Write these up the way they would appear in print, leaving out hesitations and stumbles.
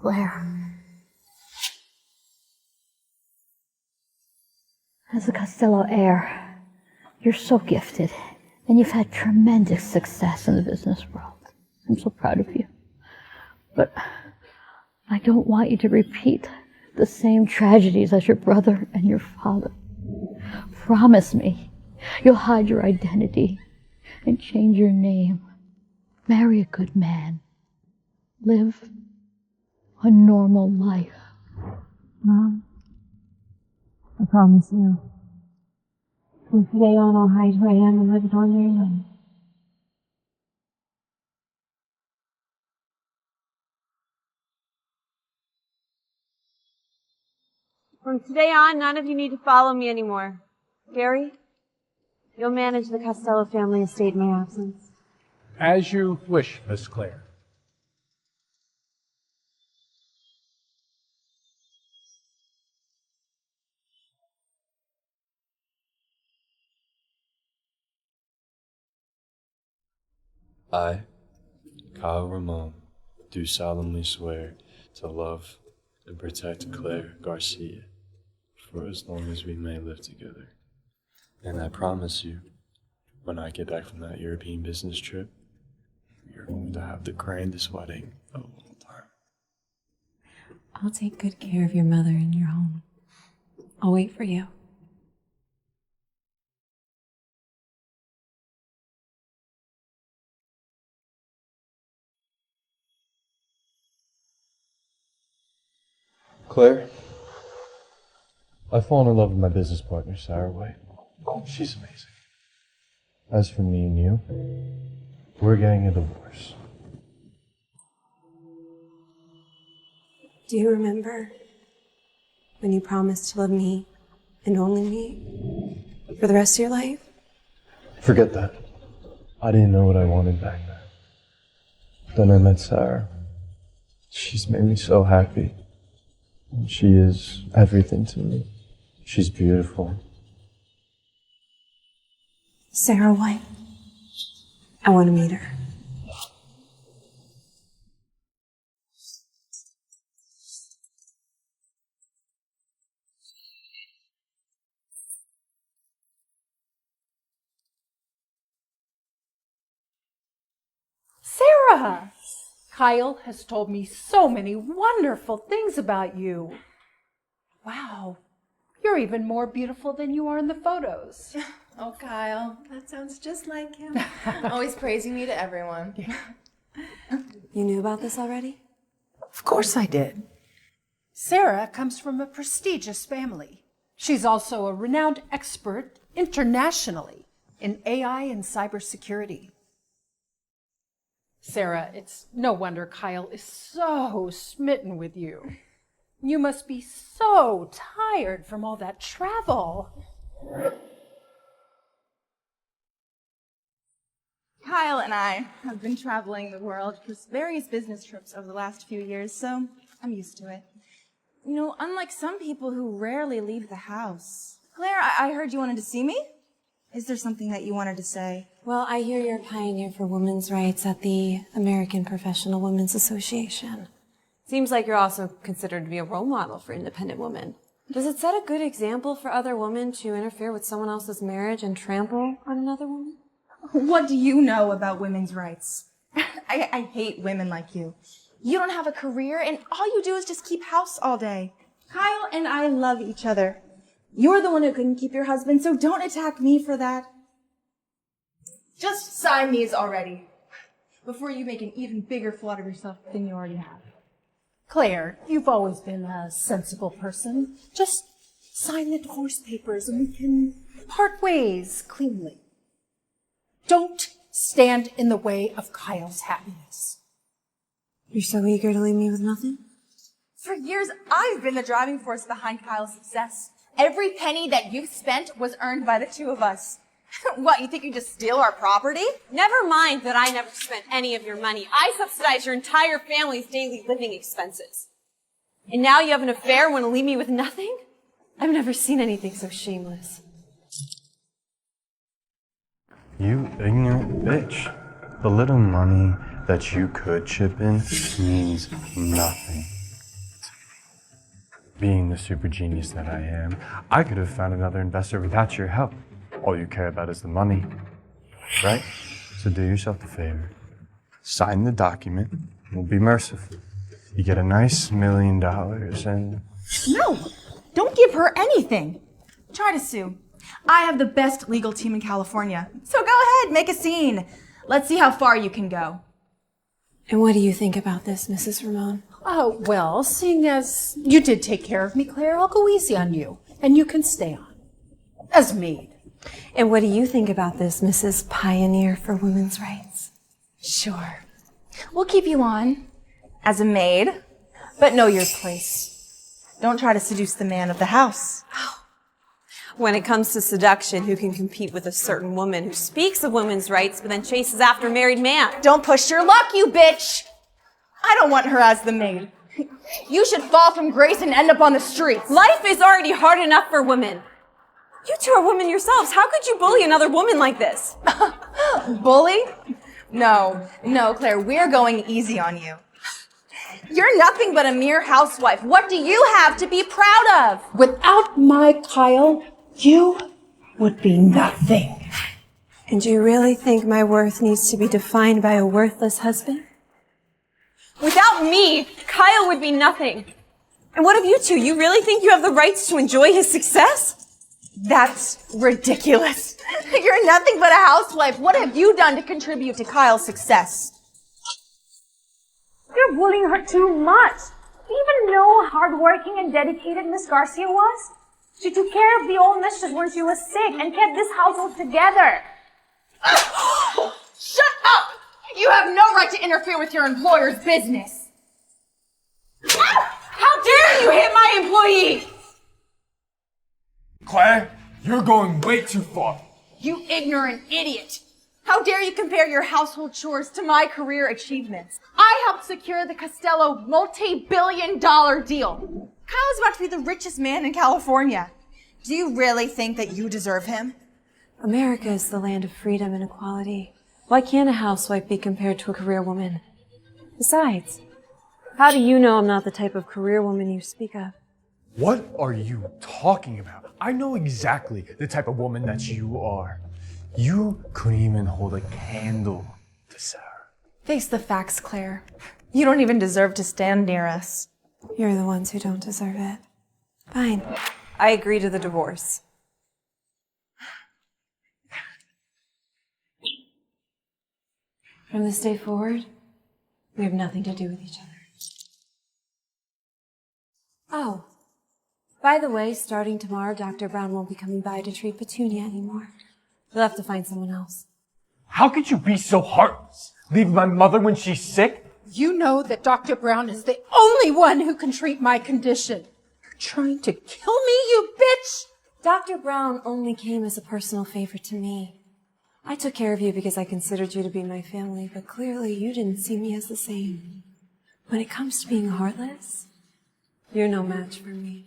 Claire. As a Costello heir, you're so gifted, and you've had tremendous success in the business world. I'm so proud of you. But I don't want you to repeat the same tragedies as your brother and your father. Promise me you'll hide your identity and change your name. Marry a good man. Live a normal life. Mom, I promise you. From today on, I'll hide who I am and live an ordinary life. From today on, none of you need to follow me anymore. Gary, you'll manage the Costello family estate in my absence. As you wish, Miss Claire. I, Kyle Ramon, do solemnly swear to love and protect Claire Garcia for as long as we may live together. And I promise you, when I get back from that European business trip, we are going to have the grandest wedding of all time. I'll take good care of your mother in your home. I'll wait for you. Claire, I've fallen in love with my business partner, Sarah White. She's amazing. As for me and you, we're getting a divorce. Do you remember when you promised to love me and only me for the rest of your life? Forget that. I didn't know what I wanted back then. Then I met Sarah. She's made me so happy. She is everything to me. She's beautiful. Sarah White. I want to meet her. Sarah! Kyle has told me so many wonderful things about you. Wow, you're even more beautiful than you are in the photos. Oh, Kyle, that sounds just like him. Always praising me to everyone. You knew about this already? Of course I did. Sarah comes from a prestigious family. She's also a renowned expert internationally in AI and cybersecurity. Sarah, it's no wonder Kyle is so smitten with you. You must be so tired from all that travel. Kyle and I have been traveling the world for various business trips over the last few years, so I'm used to it. You know, unlike some people who rarely leave the house. Claire, I heard you wanted to see me? Is there something that you wanted to say? Well, I hear you're a pioneer for women's rights at the American Professional Women's Association. Seems like you're also considered to be a role model for independent women. Does it set a good example for other women to interfere with someone else's marriage and trample on another woman? What do you know about women's rights? I hate women like you. You don't have a career, and all you do is just keep house all day. Kyle and I love each other. You're the one who couldn't keep your husband, so don't attack me for that. Just sign these already, before you make an even bigger fool out of yourself than you already have. Claire, you've always been a sensible person. Just sign the divorce papers and we can part ways cleanly. Don't stand in the way of Kyle's happiness. You're so eager to leave me with nothing? For years, I've been the driving force behind Kyle's success. Every penny that you've spent was earned by the two of us. What, you think you just steal our property? Never mind that I never spent any of your money. I subsidized your entire family's daily living expenses. And now you have an affair and want to leave me with nothing? I've never seen anything so shameless. You ignorant bitch. The little money that you could chip in means nothing Being the super genius that I am, I could have found another investor without your help. All you care about is the money, right? So do yourself a favor. Sign the document. We'll be merciful. You get a nice $1 million and... No, don't give her anything. Try to sue. I have the best legal team in California. So go ahead, make a scene. Let's see how far you can go. And what do you think about this, Mrs. Ramon? Oh, well, seeing as you did take care of me, Claire, I'll go easy on you, and you can stay on. As maid. And what do you think about this, Mrs. Pioneer for Women's Rights? Sure. We'll keep you on as a maid, but know your place. Don't try to seduce the man of the house. When it comes to seduction, who can compete with a certain woman who speaks of women's rights but then chases after a married man? Don't push your luck, you bitch! I don't want her as the maid. You should fall from grace and end up on the streets. Life is already hard enough for women. You two are women yourselves. How could you bully another woman like this? Bully? No, Claire, we're going easy on you. You're nothing but a mere housewife. What do you have to be proud of? Without my Kyle, you would be nothing. And do you really think my worth needs to be defined by a worthless husband? Without me, Kyle would be nothing. And what of you two? You really think you have the rights to enjoy his success? That's ridiculous. You're nothing but a housewife. What have you done to contribute to Kyle's success? You're bullying her too much. Do you even know how hardworking and dedicated Miss Garcia was? She took care of the old mistress when she was sick and kept this household together. Shut up! You have no right to interfere with your employer's business. How dare you hit my employee! Claire, you're going way too far. You ignorant idiot! How dare you compare your household chores to my career achievements? I helped secure the Costello multi-billion-dollar deal. Kyle's about to be the richest man in California. Do you really think that you deserve him? America is the land of freedom and equality. Why can't a housewife be compared to a career woman? Besides, how do you know I'm not the type of career woman you speak of? What are you talking about? I know exactly the type of woman that you are. You couldn't even hold a candle to Sarah. Face the facts, Claire. You don't even deserve to stand near us. You're the ones who don't deserve it. Fine. I agree to the divorce. From this day forward, we have nothing to do with each other. Oh, by the way, starting tomorrow, Dr. Brown won't be coming by to treat Petunia anymore. You'll have to find someone else. How could you be so heartless? Leave my mother when she's sick? You know that Dr. Brown is the only one who can treat my condition. You're trying to kill me, you bitch! Dr. Brown only came as a personal favor to me. I took care of you because I considered you to be my family, but clearly you didn't see me as the same. When it comes to being heartless, you're no match for me.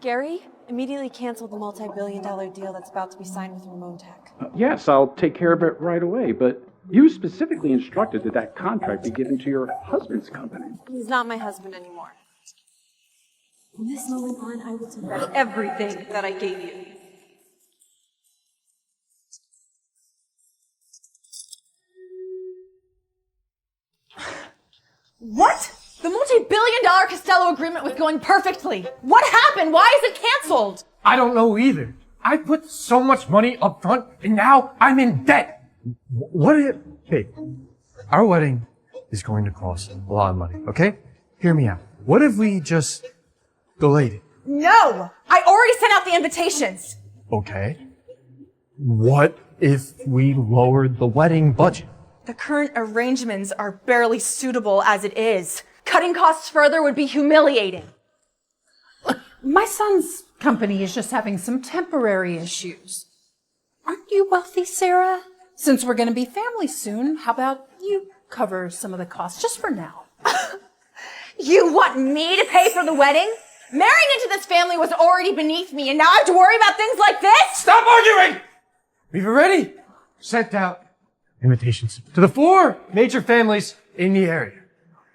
Gary, immediately cancel the multi-billion-dollar deal that's about to be signed with Ramon Tech. Yes, I'll take care of it right away, but you specifically instructed that that contract be given to your husband's company. He's not my husband anymore. From this moment on, I will take back Everything that I gave you. What? The multi-billion-dollar Costello agreement was going perfectly. What happened? Why is it canceled? I don't know either. I put so much money up front, and now I'm in debt. What if... Hey, our wedding is going to cost a lot of money, okay? Hear me out. What if we just delayed it? No! I already sent out the invitations. Okay. What if we lowered the wedding budget? The current arrangements are barely suitable as it is. Cutting costs further would be humiliating. Look, my son's company is just having some temporary issues. Aren't you wealthy, Sarah? Since we're going to be family soon, how about you cover some of the costs just for now? You want me to pay for the wedding? Marrying into this family was already beneath me, and now I have to worry about things like this? Stop arguing! We've already sent out invitations to the 4 major families in the area.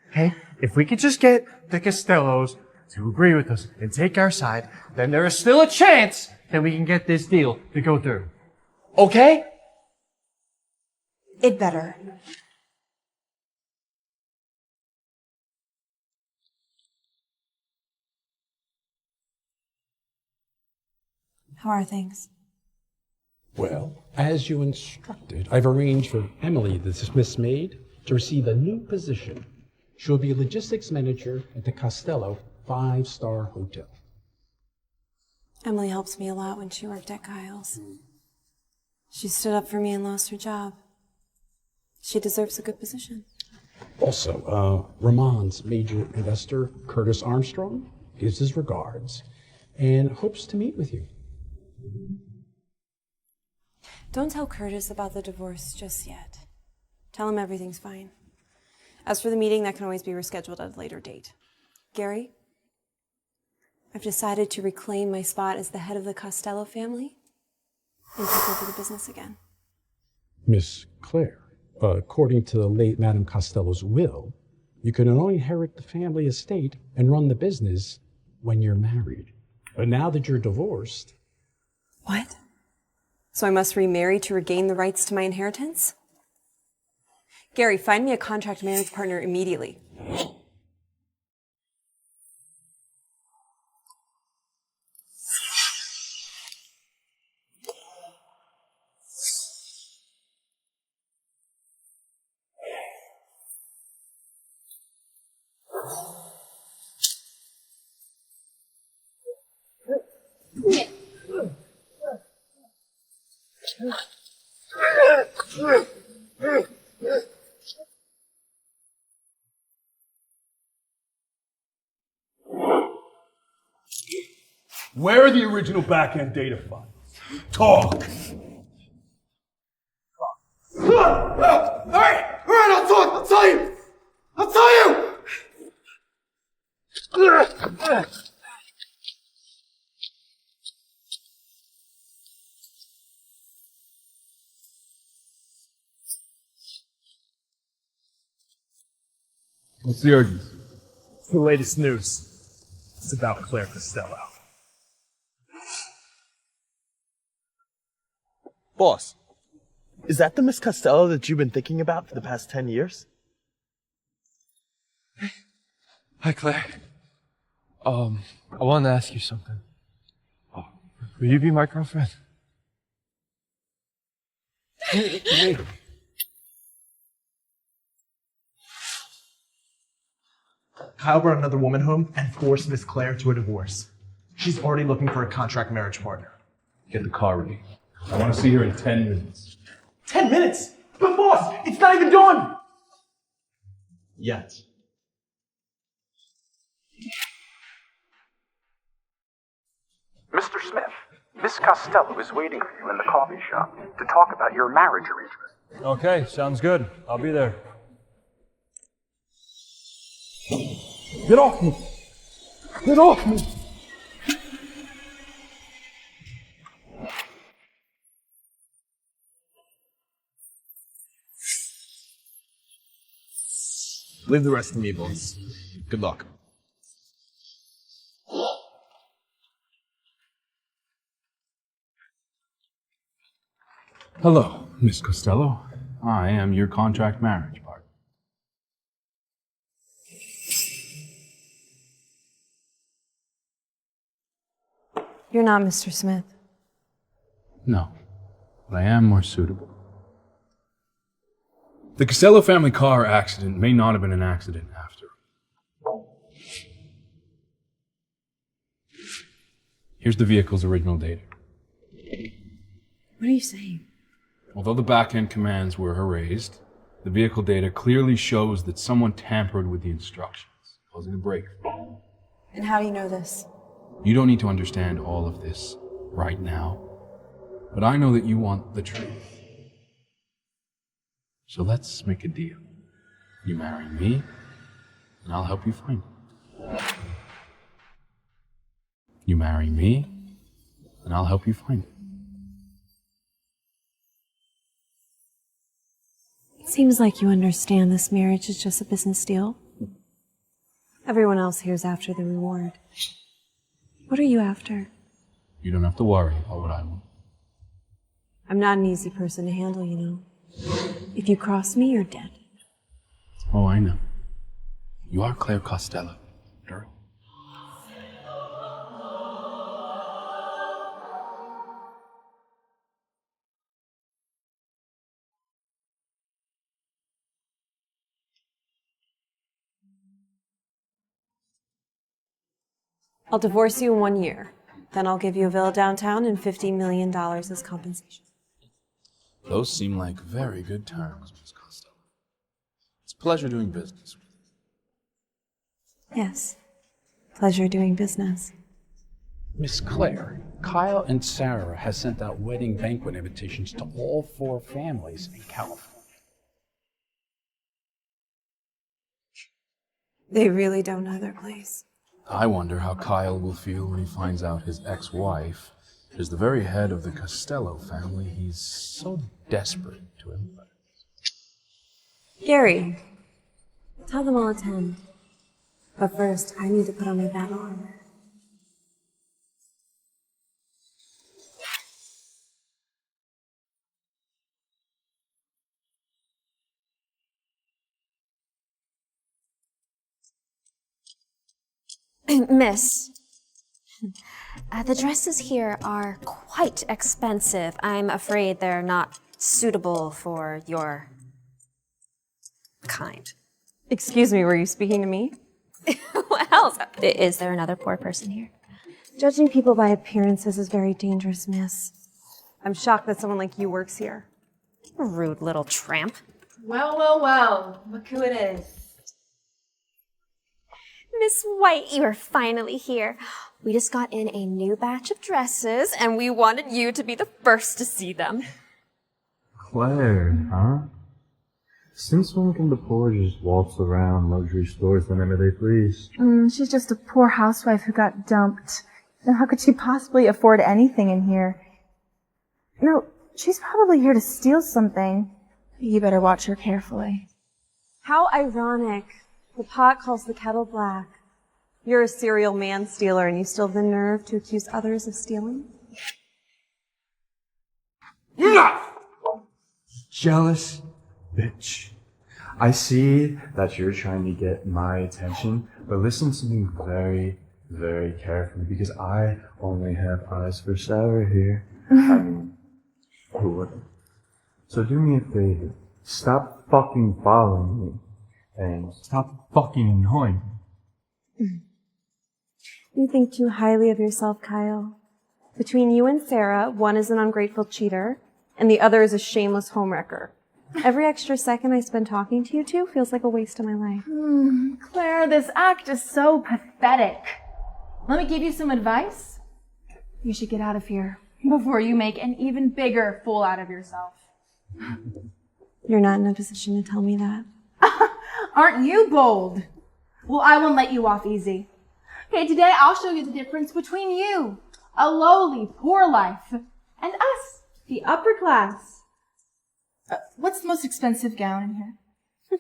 Okay? If we could just get the Costellos to agree with us and take our side, then there is still a chance that we can get this deal to go through. Okay? It better. How are things? Well, as you instructed, I've arranged for Emily, the Smith's maid, to receive a new position. She'll be a logistics manager at the Costello 5-star hotel. Emily helps me a lot when she worked at Kyle's. She stood up for me and lost her job. She deserves a good position. Also, Ramon's major investor, Curtis Armstrong, gives his regards and hopes to meet with you. Don't tell Curtis about the divorce just yet. Tell him everything's fine. As for the meeting, that can always be rescheduled at a later date. Gary, I've decided to reclaim my spot as the head of the Costello family and take over the business again. Miss Claire, according to the late Madame Costello's will, you can only inherit the family estate and run the business when you're married. But now that you're divorced... What? So I must remarry to regain the rights to my inheritance? Gary, find me a contract marriage partner immediately. Where are the original back-end data files? Talk! Alright, I'll talk, I'll tell you! I'll tell you! What's the urgency? It's the latest news. It's about Claire Costello. Boss, is that the Miss Costello that you've been thinking about for the past 10 years? Hi, Claire. I wanted to ask you something. Will you be my girlfriend? Maybe. Kyle brought another woman home and forced Miss Claire to a divorce. She's already looking for a contract marriage partner. Get the car ready. I want to see her in 10 minutes. 10 minutes? But boss, it's not even done! Yet. Mr. Smith, Miss Costello is waiting for you in the coffee shop to talk about your marriage arrangement. Okay, sounds good. I'll be there. Get off me! Get off me! Leave the rest to me, boss. Good luck. Hello, Miss Costello. I am your contract marriage partner. You're not Mr. Smith. No, but I am more suitable. The Costello family car accident may not have been an accident after all. Here's the vehicle's original data. What are you saying? Although the back-end commands were erased, the vehicle data clearly shows that someone tampered with the instructions, causing a breakthrough. And how do you know this? You don't need to understand all of this right now, but I know that you want the truth. So let's make a deal. You marry me, and I'll help you find it. You marry me, and I'll help you find it. It seems like you understand this marriage is just a business deal. Everyone else here's after the reward. What are you after? You don't have to worry about what I want. I'm not an easy person to handle, you know. If you cross me, you're dead. Oh, I know. You are Claire Costello, girl. I'll divorce you in 1 year. Then I'll give you a villa downtown and $50 million as compensation. Those seem like very good terms, Miss Costello. It's a pleasure doing business with you. Yes. Pleasure doing business. Miss Claire, Kyle and Sarah has sent out wedding banquet invitations to all 4 families in California. They really don't know their place. I wonder how Kyle will feel when he finds out his ex-wife is the very head of the Costello family he's so desperate to impress. Gary, tell them I'll attend. But first, I need to put on my battle armor. Miss, the dresses here are quite expensive. I'm afraid they're not suitable for your kind. Excuse me, were you speaking to me? What else? Is there another poor person here? Judging people by appearances is very dangerous, miss. I'm shocked that someone like you works here. Rude little tramp. Well, well, well. Look who it is. Miss White, you are finally here. We just got in a new batch of dresses, and we wanted you to be the first to see them. Claire, huh? Since when can the poor just waltz around luxury stores whenever they please? She's just a poor housewife who got dumped. And how could she possibly afford anything in here? No, she's probably here to steal something. You better watch her carefully. How ironic. The pot calls the kettle black. You're a serial man stealer and you still have the nerve to accuse others of stealing? Jealous bitch. I see that you're trying to get my attention, but listen to me very, very carefully because I only have eyes for Sarah here. I mean, who wouldn't? So do me a favor. Stop fucking following me. And stop fucking annoying me. You think too highly of yourself, Kyle. Between you and Sarah, one is an ungrateful cheater, and the other is a shameless homewrecker. Every extra second I spend talking to you two feels like a waste of my life. Claire, this act is so pathetic. Let me give you some advice. You should get out of here before you make an even bigger fool out of yourself. You're not in a position to tell me that. Aren't you bold? Well, I won't let you off easy. Okay, today I'll show you the difference between you, a lowly, poor life, and us, the upper class. What's the most expensive gown in here?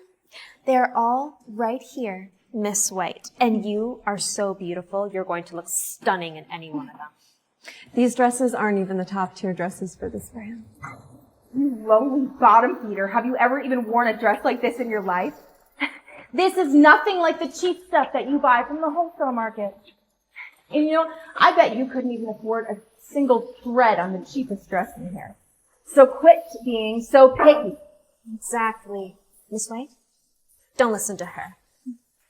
They're all right here, Miss White. And you are so beautiful, you're going to look stunning in any one of them. These dresses aren't even the top tier dresses for this brand. You lowly bottom feeder, have you ever even worn a dress like this in your life? This is nothing like the cheap stuff that you buy from the wholesale market. And you know, I bet you couldn't even afford a single thread on the cheapest dress in here. So quit being so picky. Exactly. Miss White, don't listen to her.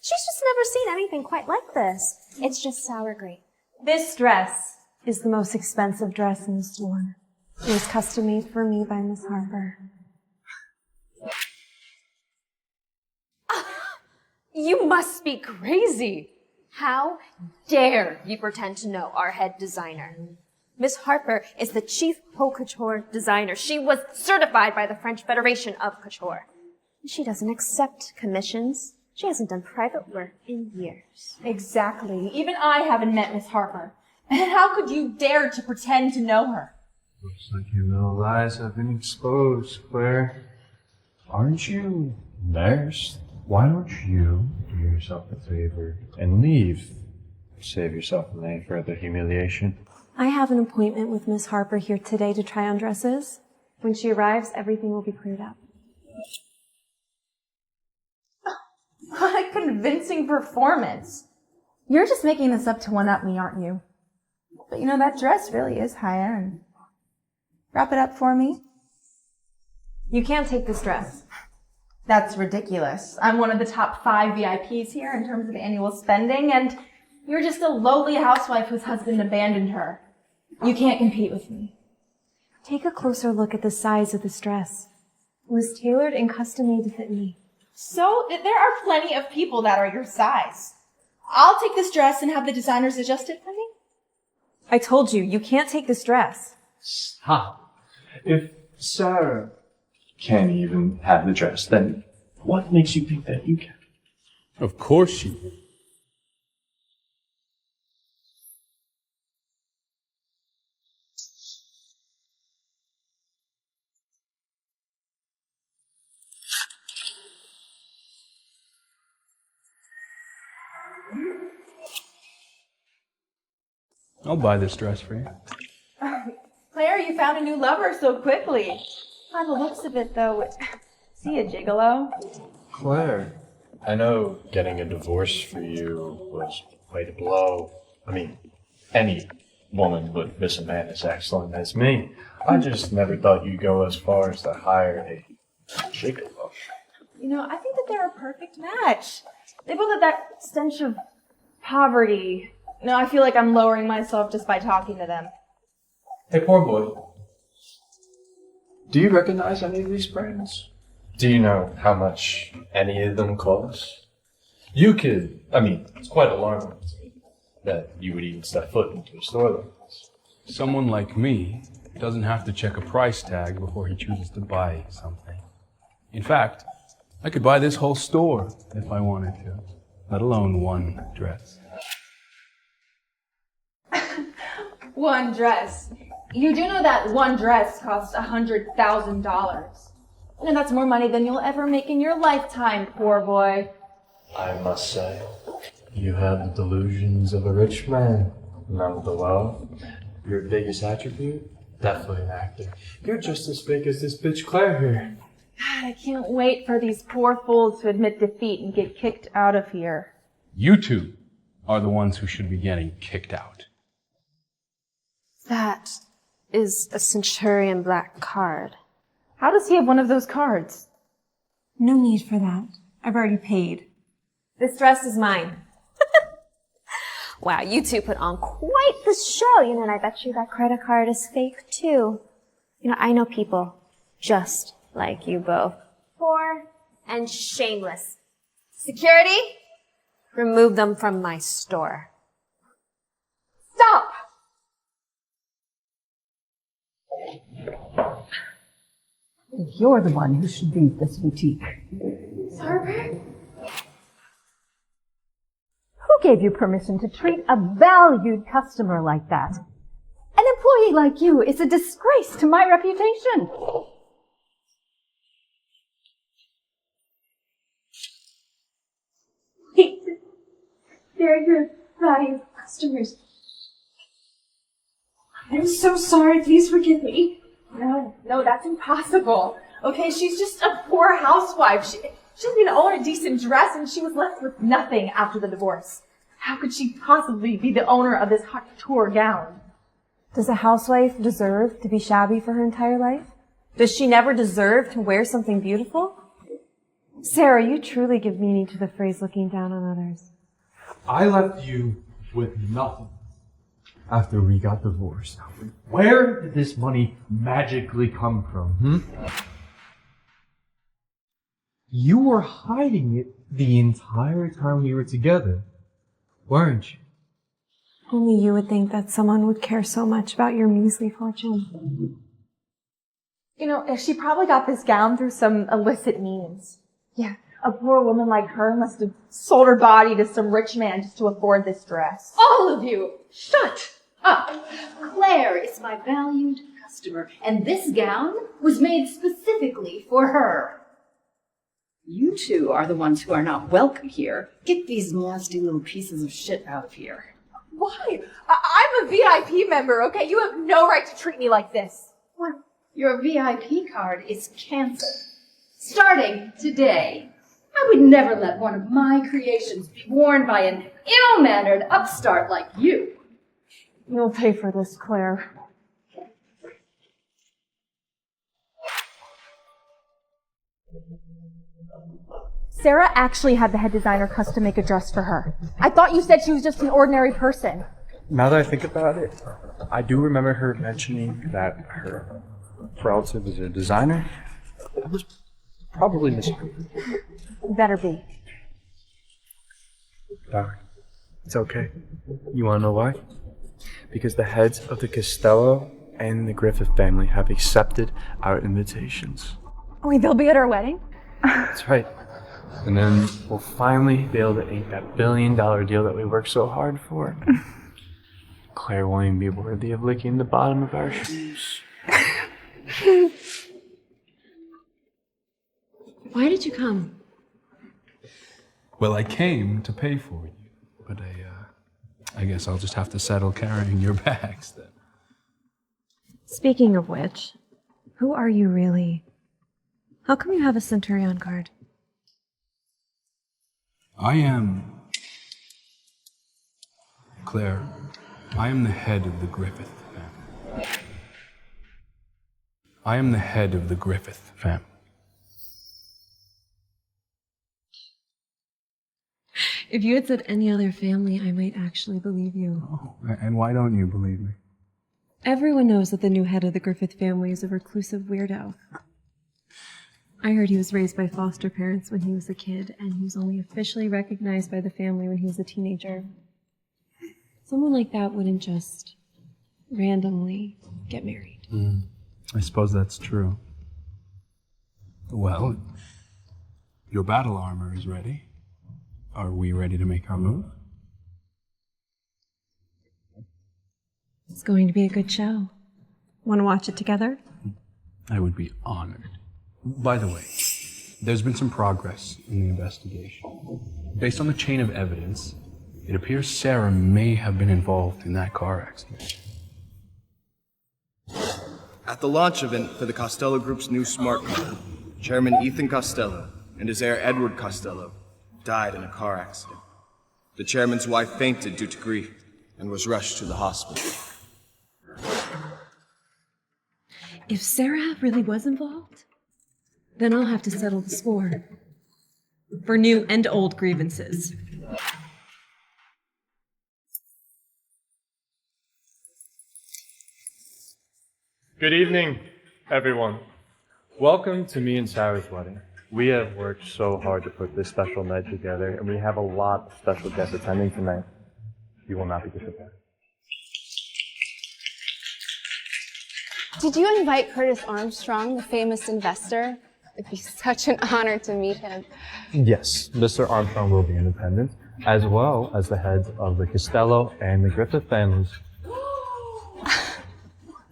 She's just never seen anything quite like this. It's just sour grape. This dress is the most expensive dress in the store. It was custom made for me by Miss Harper. You must be crazy. How dare you pretend to know our head designer? Miss Harper is the chief haute couture designer. She was certified by the French Federation of Couture. She doesn't accept commissions. She hasn't done private work in years. Exactly. Even I haven't met Miss Harper. And how could you dare to pretend to know her? Looks like your little lies have been exposed, Claire. Aren't you embarrassed? Why don't you do yourself a favor and leave? Save yourself from any further humiliation. I have an appointment with Miss Harper here today to try on dresses. When she arrives, everything will be cleared up. What a convincing performance. You're just making this up to one-up me, aren't you? But you know, that dress really is high-end. Wrap it up for me. You can't take this dress. That's ridiculous. I'm one of the top 5 VIPs here in terms of annual spending, and you're just a lowly housewife whose husband abandoned her. You can't compete with me. Take a closer look at the size of this dress. It was tailored and custom-made to fit me. So, there are plenty of people that are your size. I'll take this dress and have the designers adjust it for me. I told you, you can't take this dress. Stop. If Sarah can't even have the dress, then what makes you think that you can? Of course she can. I'll buy this dress for you. Claire, you found a new lover so quickly. By the looks of it, though, is he a gigolo? Claire, I know getting a divorce for you was quite a blow. I mean, any woman would miss a man as excellent as me. I just never thought you'd go as far as to hire a gigolo. You know, I think that they're a perfect match. They both have that stench of poverty. No, I feel like I'm lowering myself just by talking to them. Hey, poor boy. Do you recognize any of these brands? Do you know how much any of them cost? You could, it's quite alarming to me that you would even step foot into a store like this. Someone like me doesn't have to check a price tag before he chooses to buy something. In fact, I could buy this whole store if I wanted to, let alone one dress. One dress. You do know that one dress costs $100,000. And that's more money than you'll ever make in your lifetime, poor boy. I must say, you have the delusions of a rich man. None of the wealth. Your biggest attribute? Definitely an actor. You're just as big as this bitch Claire here. God, I can't wait for these poor fools to admit defeat and get kicked out of here. You two are the ones who should be getting kicked out. That is a Centurion black card. How does he have one of those cards? No need for that. I've already paid. This dress is mine. Wow, you two put on quite the show, and I bet you that credit card is fake too. I know people just like you both. Poor and shameless. Security, remove them from my store. Stop! You're the one who should leave this boutique. Harper? Who gave you permission to treat a valued customer like that? An employee like you is a disgrace to my reputation. They're your valued customers. I'm so sorry. Please forgive me. No, that's impossible. Okay, she's just a poor housewife. She didn't even own a decent dress, and she was left with nothing after the divorce. How could she possibly be the owner of this haute couture gown? Does a housewife deserve to be shabby for her entire life? Does she never deserve to wear something beautiful? Sarah, you truly give meaning to the phrase looking down on others. I left you with nothing after we got divorced. Where did this money magically come from? You were hiding it the entire time we were together, weren't you? Only you would think that someone would care so much about your measly fortune. She probably got this gown through some illicit means. Yeah, a poor woman like her must have sold her body to some rich man just to afford this dress. All of you, shut up. Claire is my valued customer, and this gown was made specifically for her. You two are the ones who are not welcome here. Get these nasty little pieces of shit out of here. Why? I'm a VIP member, okay? You have no right to treat me like this. What? Your VIP card is canceled. Starting today. I would never let one of my creations be worn by an ill-mannered upstart like you. You'll pay for this, Claire. Sarah actually had the head designer custom make a dress for her. I thought you said she was just an ordinary person. Now that I think about it, I do remember her mentioning that her relative is a designer. That was probably mistaken. Better be. Doc, it's okay. You wanna know why? Because the heads of the Costello and the Griffith family have accepted our invitations. Wait, they'll be at our wedding? That's right. And then we'll finally be able to ink that billion-dollar deal that we worked so hard for. Claire won't even be worthy of licking the bottom of our shoes. Why did you come? Well, I came to pay for you, but I guess I'll just have to settle carrying your bags then. Speaking of which, who are you really? How come you have a Centurion card? I am... Claire, I am the head of the Griffith family. I am the head of the Griffith family. If you had said any other family, I might actually believe you. Oh, and why don't you believe me? Everyone knows that the new head of the Griffith family is a reclusive weirdo. I heard he was raised by foster parents when he was a kid, and he was only officially recognized by the family when he was a teenager. Someone like that wouldn't just randomly get married. I suppose that's true. Well, your battle armor is ready. Are we ready to make our move? It's going to be a good show. Want to watch it together? I would be honored. By the way, there's been some progress in the investigation. Based on the chain of evidence, it appears Sarah may have been involved in that car accident. At the launch event for the Costello Group's new smart car, Chairman Ethan Costello and his heir Edward Costello died in a car accident. The chairman's wife fainted due to grief and was rushed to the hospital. If Sarah really was involved, then I'll have to settle the score. For new and old grievances. Good evening, everyone. Welcome to me and Sarah's wedding. We have worked so hard to put this special night together, and we have a lot of special guests attending tonight. You will not be disappointed. Did you invite Curtis Armstrong, the famous investor? It'd be such an honor to meet him. Yes, Mr. Armstrong will be in attendance, as well as the heads of the Costello and the Griffith families.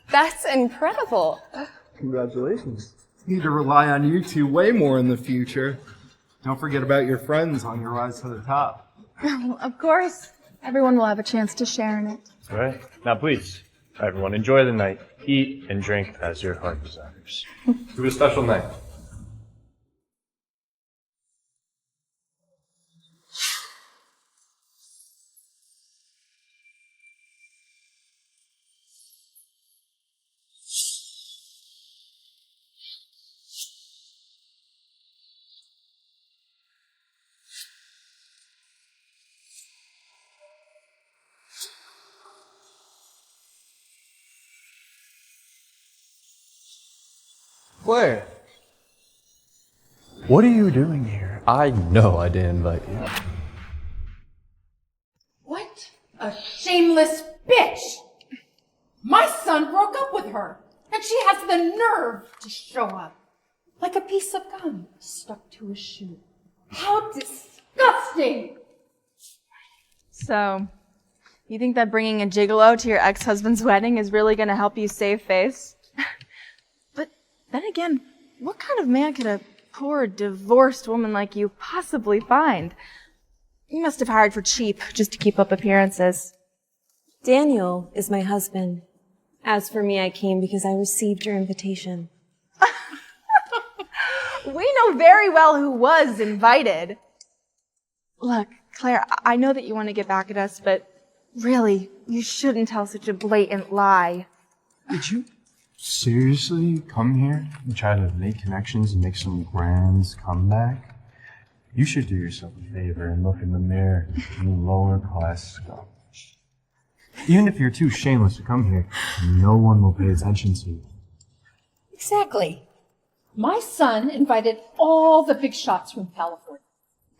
That's incredible. Congratulations. Need to rely on you two way more in the future. Don't forget about your friends on your rise to the top. Of course. Everyone will have a chance to share in it. All right. Now, please, everyone, enjoy the night. Eat and drink as your heart desires. To a special night. Claire, what are you doing here? I know I didn't invite you. What a shameless bitch! My son broke up with her, and she has the nerve to show up like a piece of gum stuck to a shoe. How disgusting! So, you think that bringing a gigolo to your ex-husband's wedding is really going to help you save face? But then again, what kind of man could a poor divorced woman like you possibly find? You must have hired for cheap just to keep up appearances. Daniel is my husband. As for me, I came because I received your invitation. We know very well who was invited. Look, Claire, I know that you want to get back at us, but really, you shouldn't tell such a blatant lie. Did you seriously come here and try to make connections and make some grand comeback? You should do yourself a favor and look in the mirror, you lower class scum. Even if you're too shameless to come here, no one will pay attention to you. Exactly. My son invited all the big shots from California,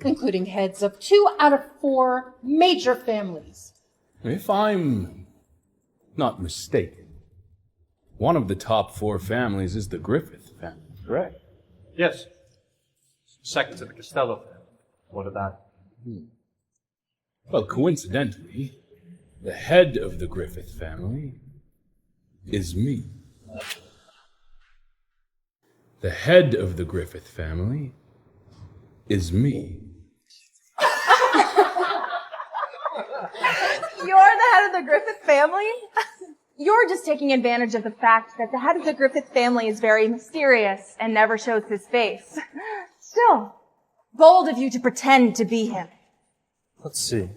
including heads of 2 out of 4 major families. If I'm not mistaken, one of the top 4 families is the Griffith family, correct? Yes. Second to the Costello family. What of that? Well, coincidentally, the head of the Griffith family is me. The head of the Griffith family is me. You're the head of the Griffith family? You're just taking advantage of the fact that the head of the Griffith family is very mysterious and never shows his face. Still, bold of you to pretend to be him. Let's see.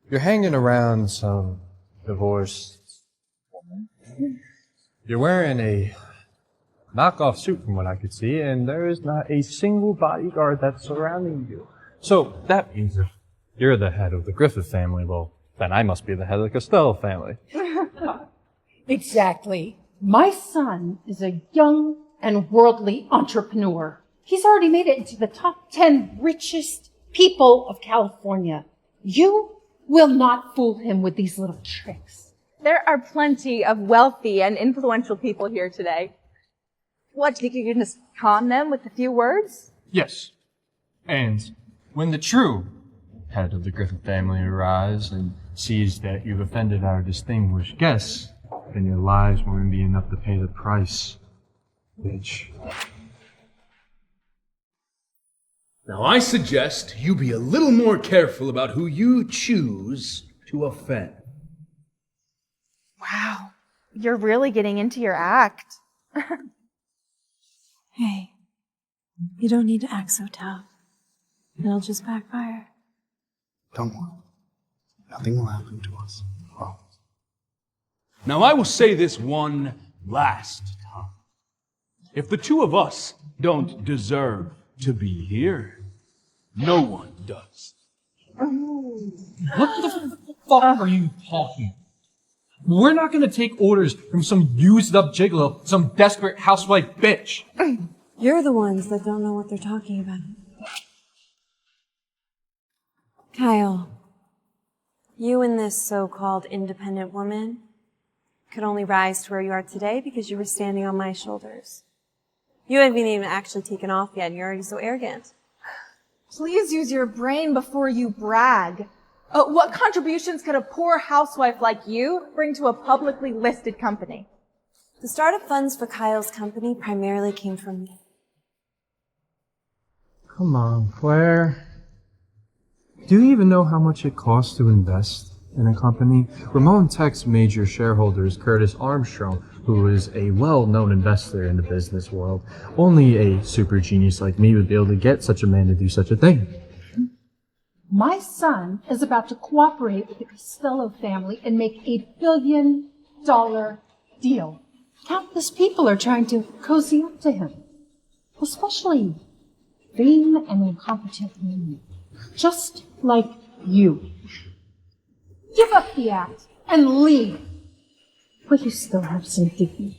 You're hanging around some divorced woman. You're wearing a knockoff suit from what I could see, and there is not a single bodyguard that's surrounding you. So that means if you're the head of the Griffith family, well, then I must be the head of the Costello family. Exactly. My son is a young and worldly entrepreneur. He's already made it into the top 10 richest people of California. You will not fool him with these little tricks. There are plenty of wealthy and influential people here today. What, do you think you can just con them with a few words? Yes. And when the true head of the Griffith family arrives and sees that you've offended our distinguished guests, then your lives won't be enough to pay the price, bitch. Now I suggest you be a little more careful about who you choose to offend. Wow, you're really getting into your act. Hey, you don't need to act so tough. It'll just backfire. Don't worry. Nothing will happen to us. Promise. Now I will say this one last time. If the two of us don't deserve to be here, no one does. What the fuck are you talking about? We're not gonna take orders from some used-up gigolo, some desperate housewife bitch. You're the ones that don't know what they're talking about. Kyle, you and this so-called independent woman could only rise to where you are today because you were standing on my shoulders. You haven't even actually taken off yet, and you're already so arrogant. Please use your brain before you brag. What contributions could a poor housewife like you bring to a publicly listed company? The startup funds for Kyle's company primarily came from me. Come on, Claire. Do you even know how much it costs to invest in a company? Ramon Tech's major shareholder is Curtis Armstrong, who is a well-known investor in the business world. Only a super genius like me would be able to get such a man to do such a thing. My son is about to cooperate with the Costello family and make $1 billion deal. Countless people are trying to cozy up to him, especially vain and incompetent women, just like you. Give up the act and leave, but you still have some dignity.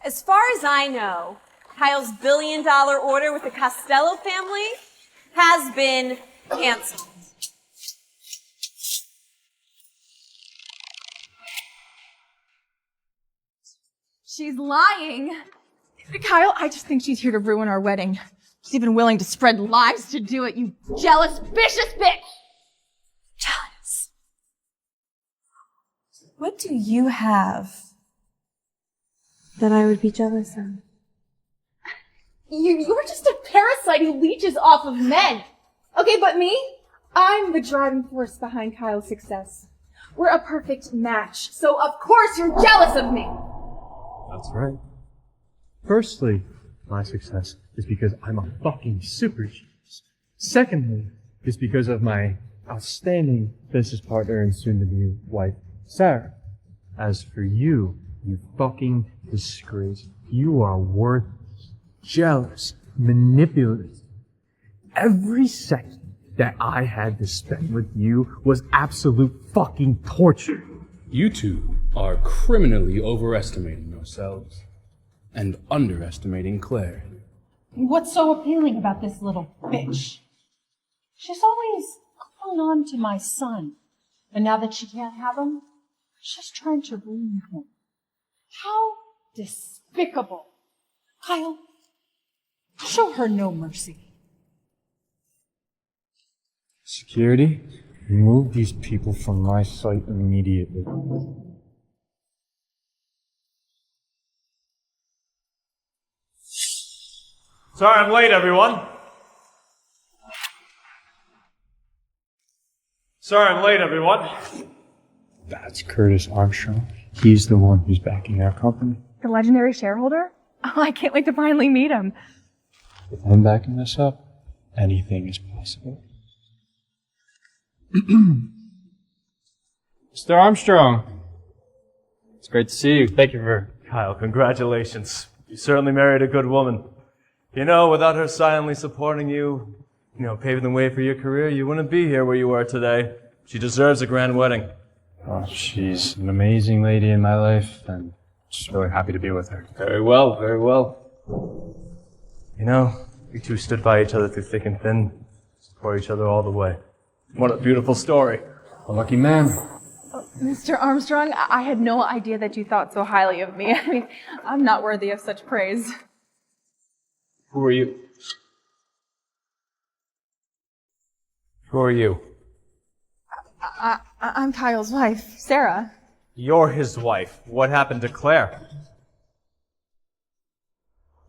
As far as I know, Kyle's $1 billion order with the Costello family has been canceled. She's lying. Kyle, I just think she's here to ruin our wedding. She's even willing to spread lies to do it, you jealous, vicious bitch! Jealous? What do you have that I would be jealous of? You're just a parasite who leeches off of men. Okay, but me? I'm the driving force behind Kyle's success. We're a perfect match, so of course you're jealous of me. That's right. Firstly, my success is because I'm a fucking super genius. Secondly, is because of my outstanding business partner and soon-to-be wife, Sarah. As for you, you fucking disgrace, you are worthless, jealous, manipulative. Every second that I had to spend with you was absolute fucking torture. You two are criminally overestimating yourselves and underestimating Claire. What's so appealing about this little bitch? She's always clung on to my son. And now that she can't have him, she's trying to ruin him. How despicable. Kyle, show her no mercy. Security, remove these people from my sight immediately. Sorry I'm late, everyone. That's Curtis Armstrong. He's the one who's backing our company. The legendary shareholder? Oh, I can't wait to finally meet him. With him backing us up, anything is possible. Mr. Armstrong. It's great to see you. Thank you for... Kyle, congratulations. You certainly married a good woman. You know, without her silently supporting you, paving the way for your career, you wouldn't be here where you are today. She deserves a grand wedding. Oh, she's an amazing lady in my life, and just really happy to be with her. Very well, very well. You two stood by each other through thick and thin, support each other all the way. What a beautiful story. A lucky man. Mr. Armstrong, I had no idea that you thought so highly of me. I mean, I'm not worthy of such praise. Who are you? I'm Kyle's wife, Sarah. You're his wife. What happened to Claire?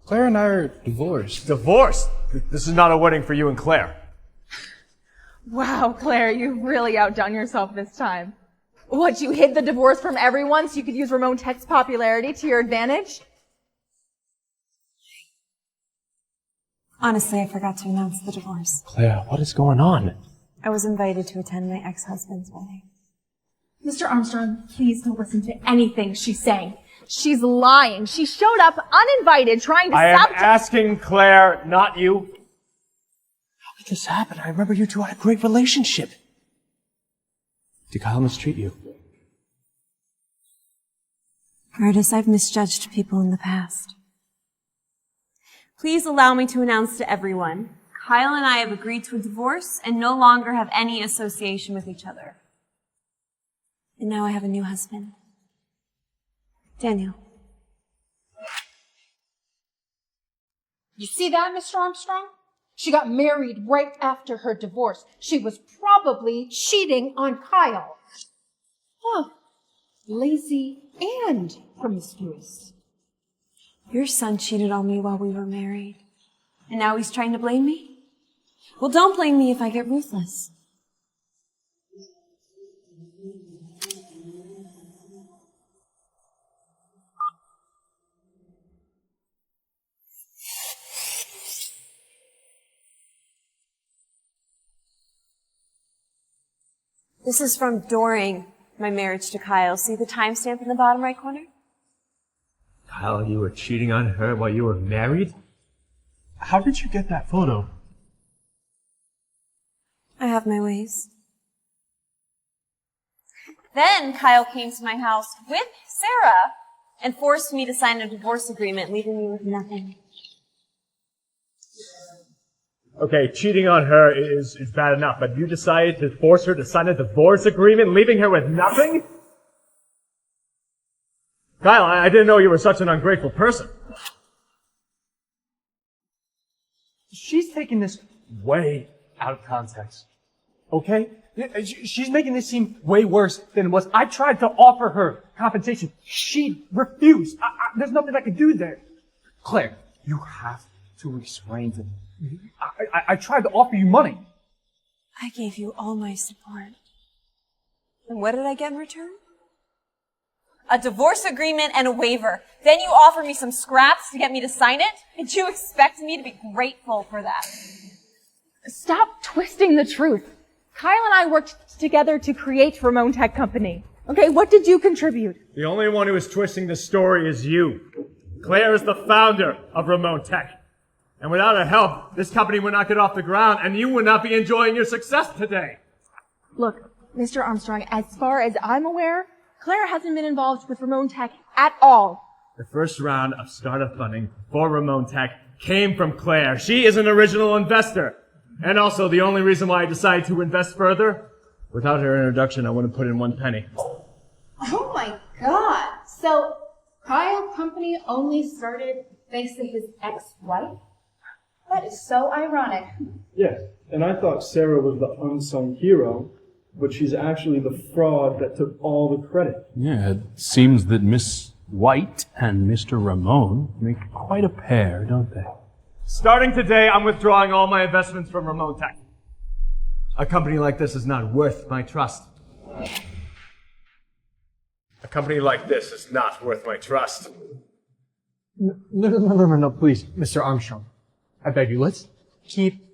Claire and I are divorced. Divorced? This is not a wedding for you and Claire. Wow, Claire, you've really outdone yourself this time. What, you hid the divorce from everyone so you could use Ramon Tech's popularity to your advantage? Honestly, I forgot to announce the divorce. Claire, what is going on? I was invited to attend my ex-husband's wedding. Mr. Armstrong, please don't listen to anything she's saying. She's lying. She showed up uninvited trying to I am sabotage— asking Claire, not you. How did this happen? I remember you two had a great relationship. Did Kyle mistreat you? Curtis, I've misjudged people in the past. Please allow me to announce to everyone, Kyle and I have agreed to a divorce and no longer have any association with each other. And now I have a new husband. Daniel. You see that, Mr. Armstrong? She got married right after her divorce. She was probably cheating on Kyle. Huh. Lazy and promiscuous. Your son cheated on me while we were married. And now he's trying to blame me? Well, don't blame me if I get ruthless. This is from during my marriage to Kyle. See the timestamp in the bottom right corner? Kyle, you were cheating on her while you were married? How did you get that photo? I have my ways. Then Kyle came to my house with Sarah and forced me to sign a divorce agreement, leaving me with nothing. Okay, cheating on her is bad enough, but you decided to force her to sign a divorce agreement, leaving her with nothing? Kyle, I didn't know you were such an ungrateful person. She's taking this way out of context. Okay? She's making this seem way worse than it was. I tried to offer her compensation. She refused. There's nothing I could do there. Claire, you have to explain to me. I tried to offer you money. I gave you all my support. And what did I get in return? A divorce agreement and a waiver. Then you offer me some scraps to get me to sign it? And you expect me to be grateful for that? Stop twisting the truth. Kyle and I worked together to create Ramon Tech Company. Okay, what did you contribute? The only one who is twisting the story is you. Claire is the founder of Ramon Tech. And without her help, this company would not get off the ground, and you would not be enjoying your success today. Look, Mr. Armstrong, as far as I'm aware, Claire hasn't been involved with Ramon Tech at all. The first round of startup funding for Ramon Tech came from Claire. She is an original investor. And also the only reason why I decided to invest further. Without her introduction, I wouldn't put in one penny. Oh my god! So, Kyle Company only started thanks to his ex-wife? That is so ironic. Yes, and I thought Sarah was the unsung hero, but she's actually the fraud that took all the credit. Yeah, it seems that Miss White and Mr. Ramon make quite a pair, don't they? Starting today, I'm withdrawing all my investments from Ramon Tech. A company like this is not worth my trust. A company like this is not worth my trust. No, please, Mr. Armstrong. I beg you, let's keep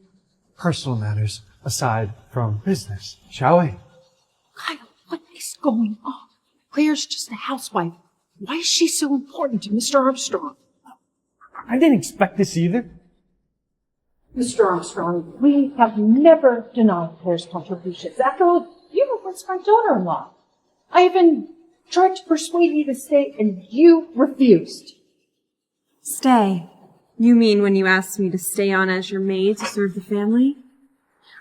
personal matters aside from business, shall we? Kyle, what is going on? Claire's just a housewife. Why is she so important to Mr. Armstrong? I didn't expect this either. Mr. Armstrong, we have never denied Claire's contributions. After all, you were once my daughter-in-law. I even tried to persuade you to stay, and you refused. Stay? You mean when you asked me to stay on as your maid to serve the family?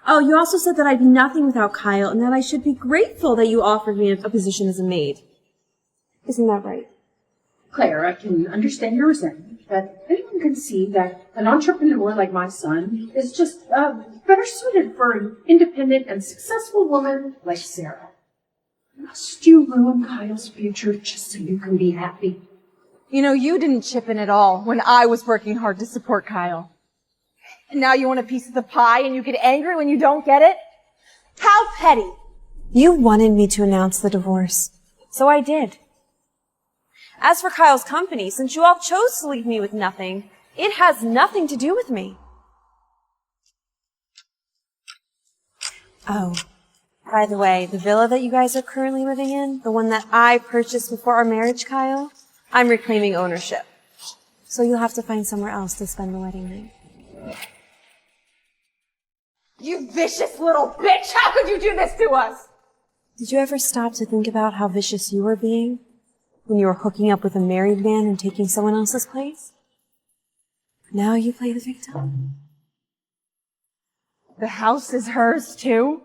Oh, you also said that I'd be nothing without Kyle and that I should be grateful that you offered me a position as a maid. Isn't that right? Claire, I can understand your resentment, but anyone can see that an entrepreneur like my son is just better suited for an independent and successful woman like Sarah. Must you ruin Kyle's future just so you can be happy? You know, you didn't chip in at all when I was working hard to support Kyle. And now you want a piece of the pie and you get angry when you don't get it? How petty! You wanted me to announce the divorce, so I did. As for Kyle's company, since you all chose to leave me with nothing, it has nothing to do with me. Oh, by the way, the villa that you guys are currently living in, the one that I purchased before our marriage, Kyle, I'm reclaiming ownership. So you'll have to find somewhere else to spend the wedding night. You vicious little bitch! How could you do this to us? Did you ever stop to think about how vicious you were being when you were hooking up with a married man and taking someone else's place? Now you play the victim. The house is hers too?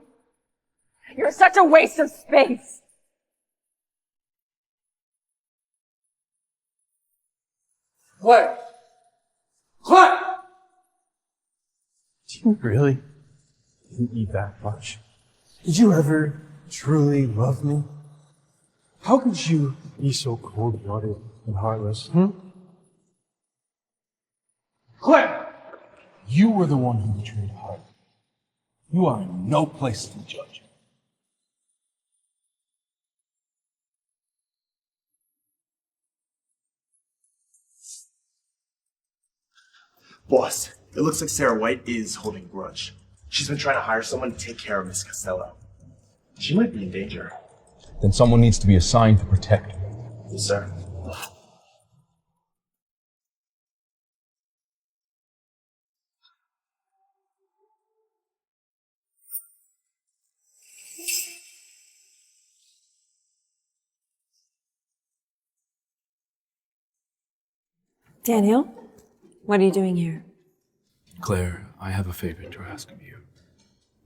You're such a waste of space! Claire! Claire! Do you really eat that much? Did you ever truly love me? How could you be so cold-blooded and heartless, Claire! You were the one who betrayed Harper. You are in no place to judge. Boss, it looks like Sarah White is holding a grudge. She's been trying to hire someone to take care of Miss Costello. She might be in danger. Then someone needs to be assigned to protect her. Yes, sir. Daniel, what are you doing here? Claire, I have a favor to ask of you.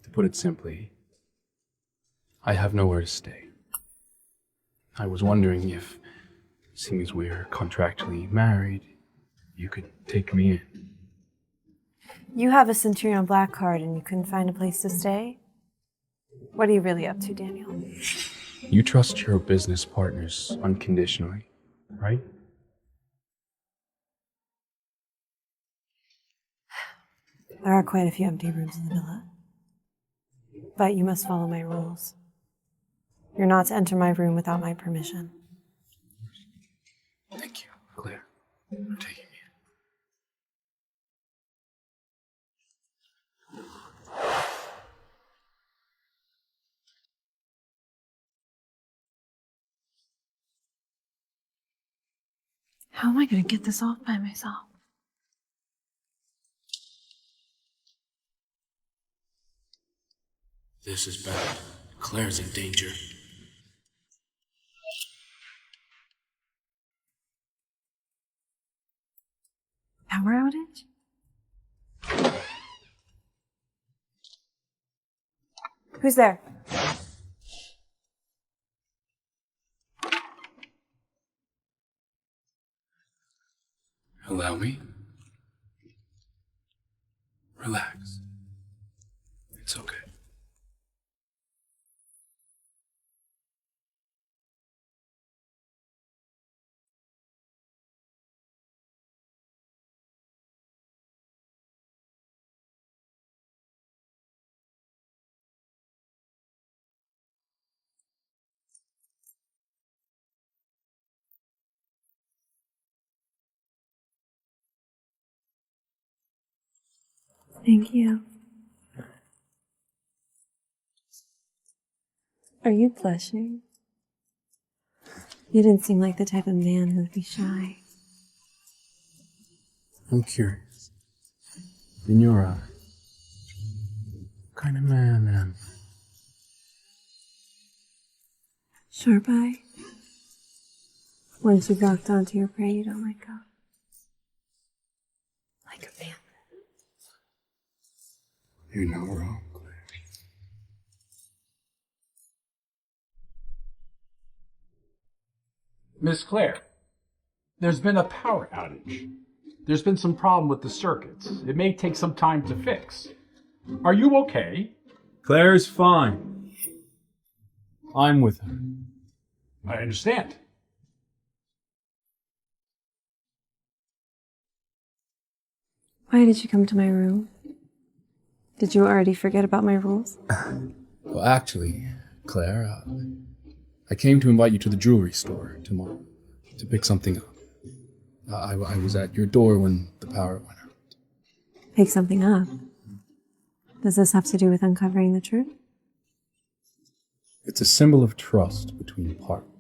To put it simply, I have nowhere to stay. I was wondering if, seeing as we're contractually married, you could take me in. You have a Centurion Black card and you couldn't find a place to stay? What are you really up to, Daniel? You trust your business partners unconditionally, right? There are quite a few empty rooms in the villa. But you must follow my rules. You're not to enter my room without my permission. Thank you, Claire. I'm taking you. How am I going to get this off by myself? This is bad. Claire's in danger. Power outage? Who's there? Allow me. Relax. It's okay. Thank you. Are you blushing? You didn't seem like the type of man who would be shy. I'm curious. In your eye, what kind of man am I? Sharp eye? Once you've rocked onto your prey, you don't let go. Like a man. You're not wrong, Claire. Miss Claire, there's been a power outage. There's been some problem with the circuits. It may take some time to fix. Are you okay? Claire's fine. I'm with her. I understand. Why did you come to my room? Did you already forget about my rules? Well, actually, Claire, I came to invite you to the jewelry store tomorrow to pick something up. I was at your door when the power went out. Pick something up. Does this have to do with uncovering the truth? It's a symbol of trust between partners.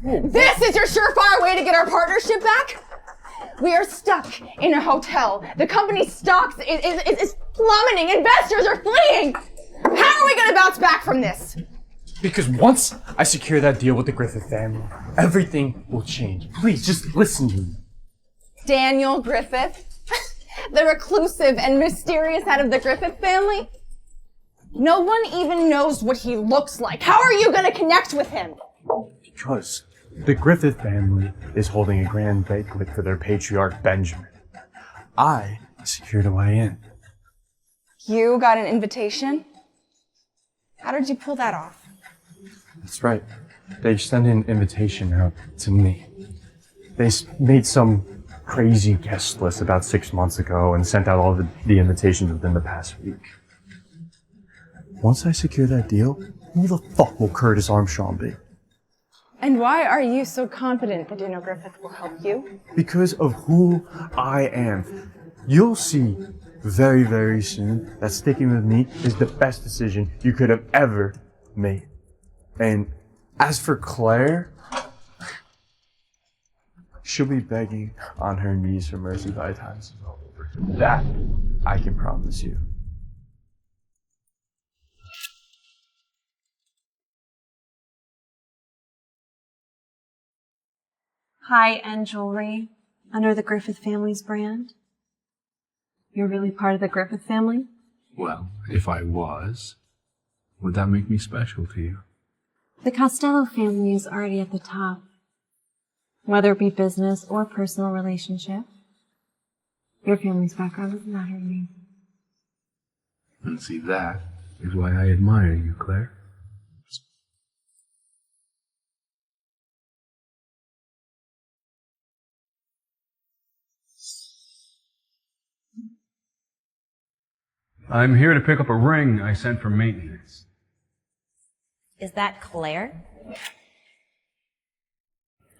This is your surefire way to get our partnership back? We are stuck in a hotel. The company's stocks is plummeting. Investors are fleeing. How are we going to bounce back from this? Because once I secure that deal with the Griffith family, everything will change. Please, just listen to me. Daniel Griffith, the reclusive and mysterious head of the Griffith family? No one even knows what he looks like. How are you going to connect with him? Because the Griffith family is holding a grand banquet for their patriarch Benjamin. I secured a way in. You got an invitation? How did you pull that off? That's right. They sent an invitation out to me. They made some crazy guest list about 6 months ago and sent out all the invitations within the past week. Once I secure that deal, who the fuck will Curtis Armstrong be? And why are you so confident that Daniel Griffith will help you? Because of who I am. You'll see very, very soon that sticking with me is the best decision you could have ever made. And as for Claire, she'll be begging on her knees for mercy by the time this is all over. That I can promise you. High-end jewelry under the Griffith family's brand. You're really part of the Griffith family? Well, if I was, would that make me special to you? The Costello family is already at the top. Whether it be business or personal relationship, your family's background doesn't matter to me. And see, that is why I admire you, Claire. I'm here to pick up a ring I sent for maintenance. Is that Claire?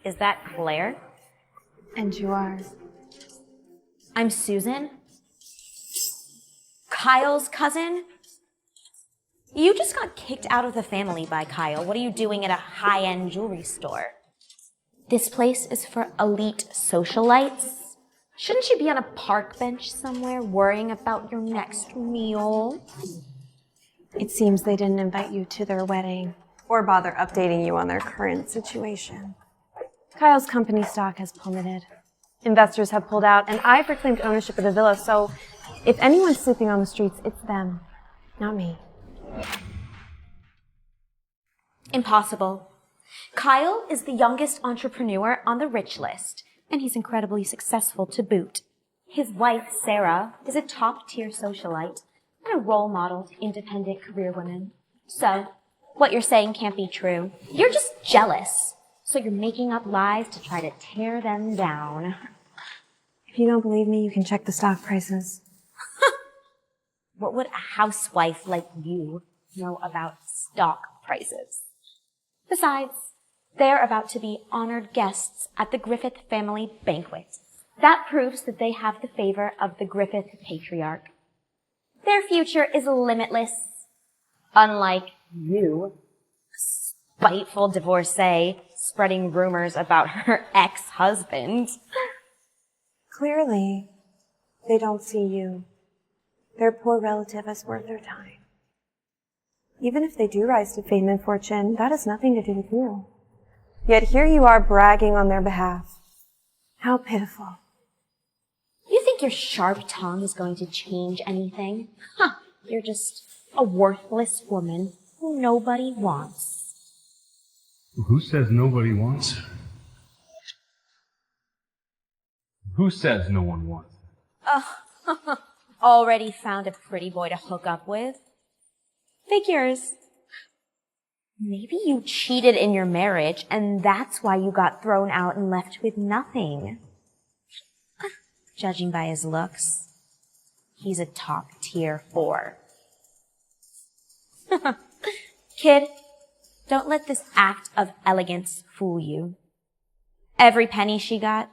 Is that Claire? And you are? I'm Susan. Kyle's cousin? You just got kicked out of the family by Kyle. What are you doing at a high-end jewelry store? This place is for elite socialites. Shouldn't you be on a park bench somewhere worrying about your next meal? It seems they didn't invite you to their wedding or bother updating you on their current situation. Kyle's company stock has plummeted. Investors have pulled out, and I've reclaimed ownership of the villa, so if anyone's sleeping on the streets, it's them, not me. Impossible. Kyle is the youngest entrepreneur on the rich list, and he's incredibly successful to boot. His wife, Sarah, is a top-tier socialite and a role model to independent career women. So, what you're saying can't be true. You're just jealous, so you're making up lies to try to tear them down. If you don't believe me, you can check the stock prices. What would a housewife like you know about stock prices? Besides, they're about to be honored guests at the Griffith family banquet. That proves that they have the favor of the Griffith patriarch. Their future is limitless, unlike you, a spiteful divorcee spreading rumors about her ex-husband. Clearly, they don't see you. Their poor relative is worth their time. Even if they do rise to fame and fortune, that has nothing to do with you. Yet here you are bragging on their behalf. How pitiful. You think your sharp tongue is going to change anything? Huh, you're just a worthless woman who nobody wants. Who says nobody wants her? Who says no one wants her? Oh, already found a pretty boy to hook up with? Figures. Maybe you cheated in your marriage, and that's why you got thrown out and left with nothing. Judging by his looks, he's a top-tier 4. Kid, don't let this act of elegance fool you. Every penny she got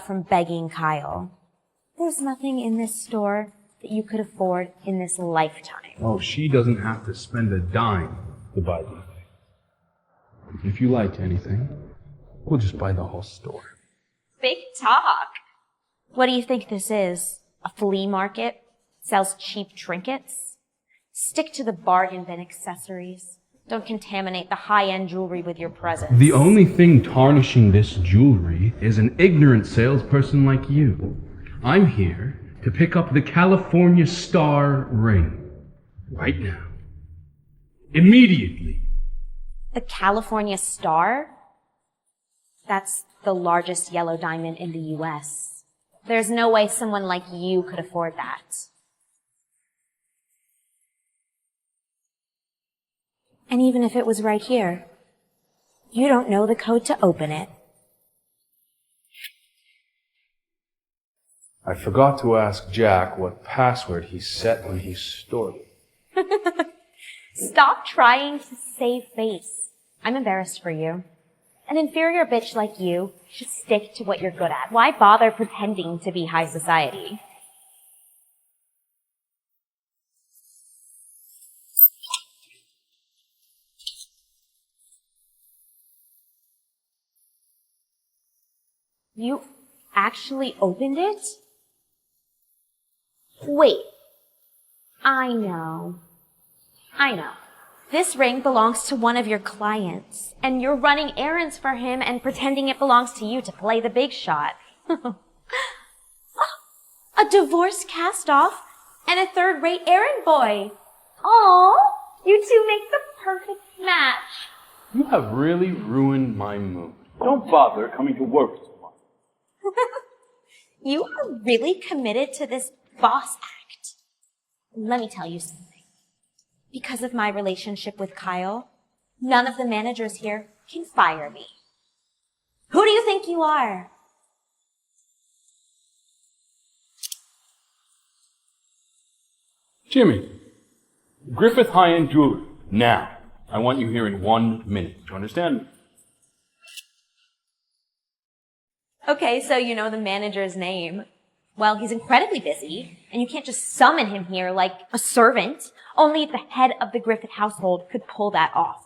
from begging Kyle. There's nothing in this store that you could afford in this lifetime. Oh, she doesn't have to spend a dime to buy the thing. If you like anything, we'll just buy the whole store. Big talk. What do you think this is? A flea market? Sells cheap trinkets? Stick to the bargain bin accessories. Don't contaminate the high-end jewelry with your presence. The only thing tarnishing this jewelry is an ignorant salesperson like you. I'm here to pick up the California Star ring. Right now. Immediately. The California Star? That's the largest yellow diamond in the U.S. There's no way someone like you could afford that. And even if it was right here, you don't know the code to open it. I forgot to ask Jack what password he set when he stored it. Stop trying to save face. I'm embarrassed for you. An inferior bitch like you should stick to what you're good at. Why bother pretending to be high society? You actually opened it? Wait. I know. This ring belongs to one of your clients, and you're running errands for him and pretending it belongs to you to play the big shot. A divorce cast-off and a third-rate errand boy. Aw, you two make the perfect match. You have really ruined my mood. Don't bother coming to work tomorrow. You are really committed to this boss act. Let me tell you something. Because of my relationship with Kyle, none of the managers here can fire me. Who do you think you are? Jimmy, Griffith High-End Jewelry. Now, I want you here in 1 minute. Do you understand? Okay, so you know the manager's name. Well, he's incredibly busy, and you can't just summon him here like a servant. Only the head of the Griffith household could pull that off.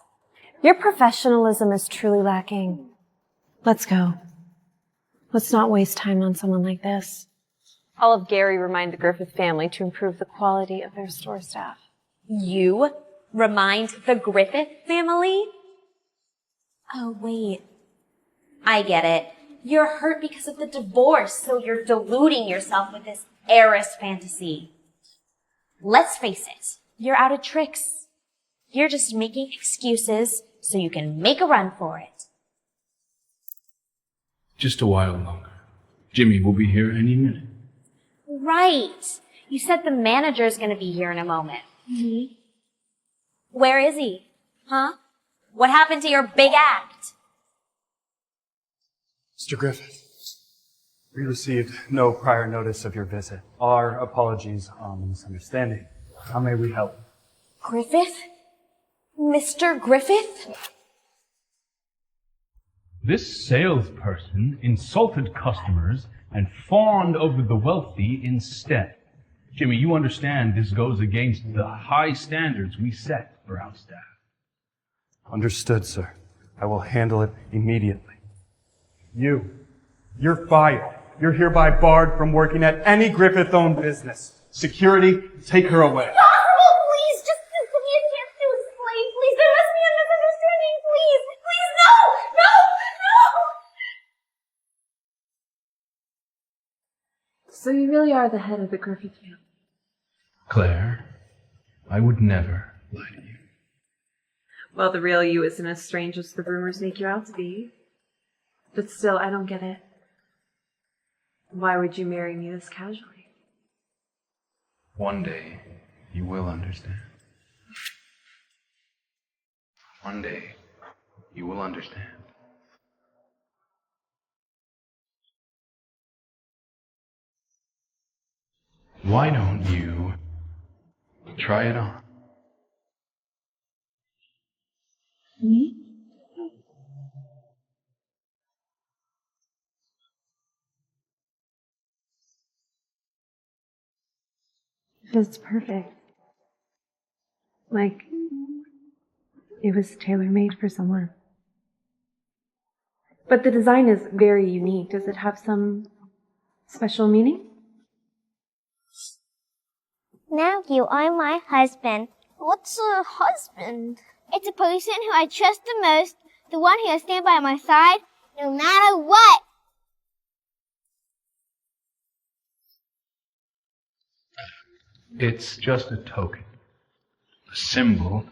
Your professionalism is truly lacking. Let's go. Let's not waste time on someone like this. I'll have Gary remind the Griffith family to improve the quality of their store staff. You remind the Griffith family? Oh, wait. I get it. You're hurt because of the divorce, so you're deluding yourself with this heiress fantasy. Let's face it, you're out of tricks. You're just making excuses so you can make a run for it. Just a while longer. Jimmy will be here any minute. Right. You said the manager's gonna be here in a moment. Mm-hmm. Where is he? Huh? What happened to your big act? Mr. Griffith, we received no prior notice of your visit. Our apologies on the misunderstanding. How may we help? Griffith? Mr. Griffith? This salesperson insulted customers and fawned over the wealthy instead. Jimmy, you understand this goes against the high standards we set for our staff. Understood, sir. I will handle it immediately. You're fired. You're hereby barred from working at any Griffith-owned business. Security, take her away. Possible, please, just give me a chance to explain, please. There must be a misunderstanding, please. Please, no! So you really are the head of the Griffith family? Claire, I would never lie to you. Well, the real you isn't as strange as the rumors make you out to be. But still, I don't get it. Why would you marry me this casually? One day, you will understand. One day, you will understand. Why don't you try it on? Me? It's perfect. Like, it was tailor-made for someone. But the design is very unique. Does it have some special meaning? Now you are my husband. What's a husband? It's a person who I trust the most, the one who will stand by my side no matter what. It's just a token, a symbol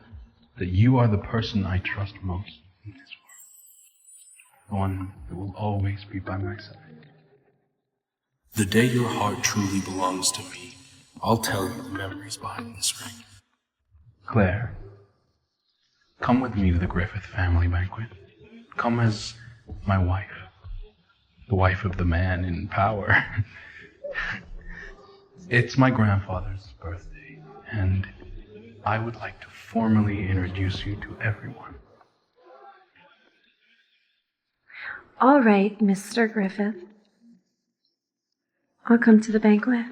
that you are the person I trust most in this world, the one that will always be by my side. The day your heart truly belongs to me, I'll tell you the memories behind this ring. Claire, come with me to the Griffith family banquet. Come as my wife, the wife of the man in power. It's my grandfather's birthday, and I would like to formally introduce you to everyone. All right, Mr. Griffith. I'll come to the banquet.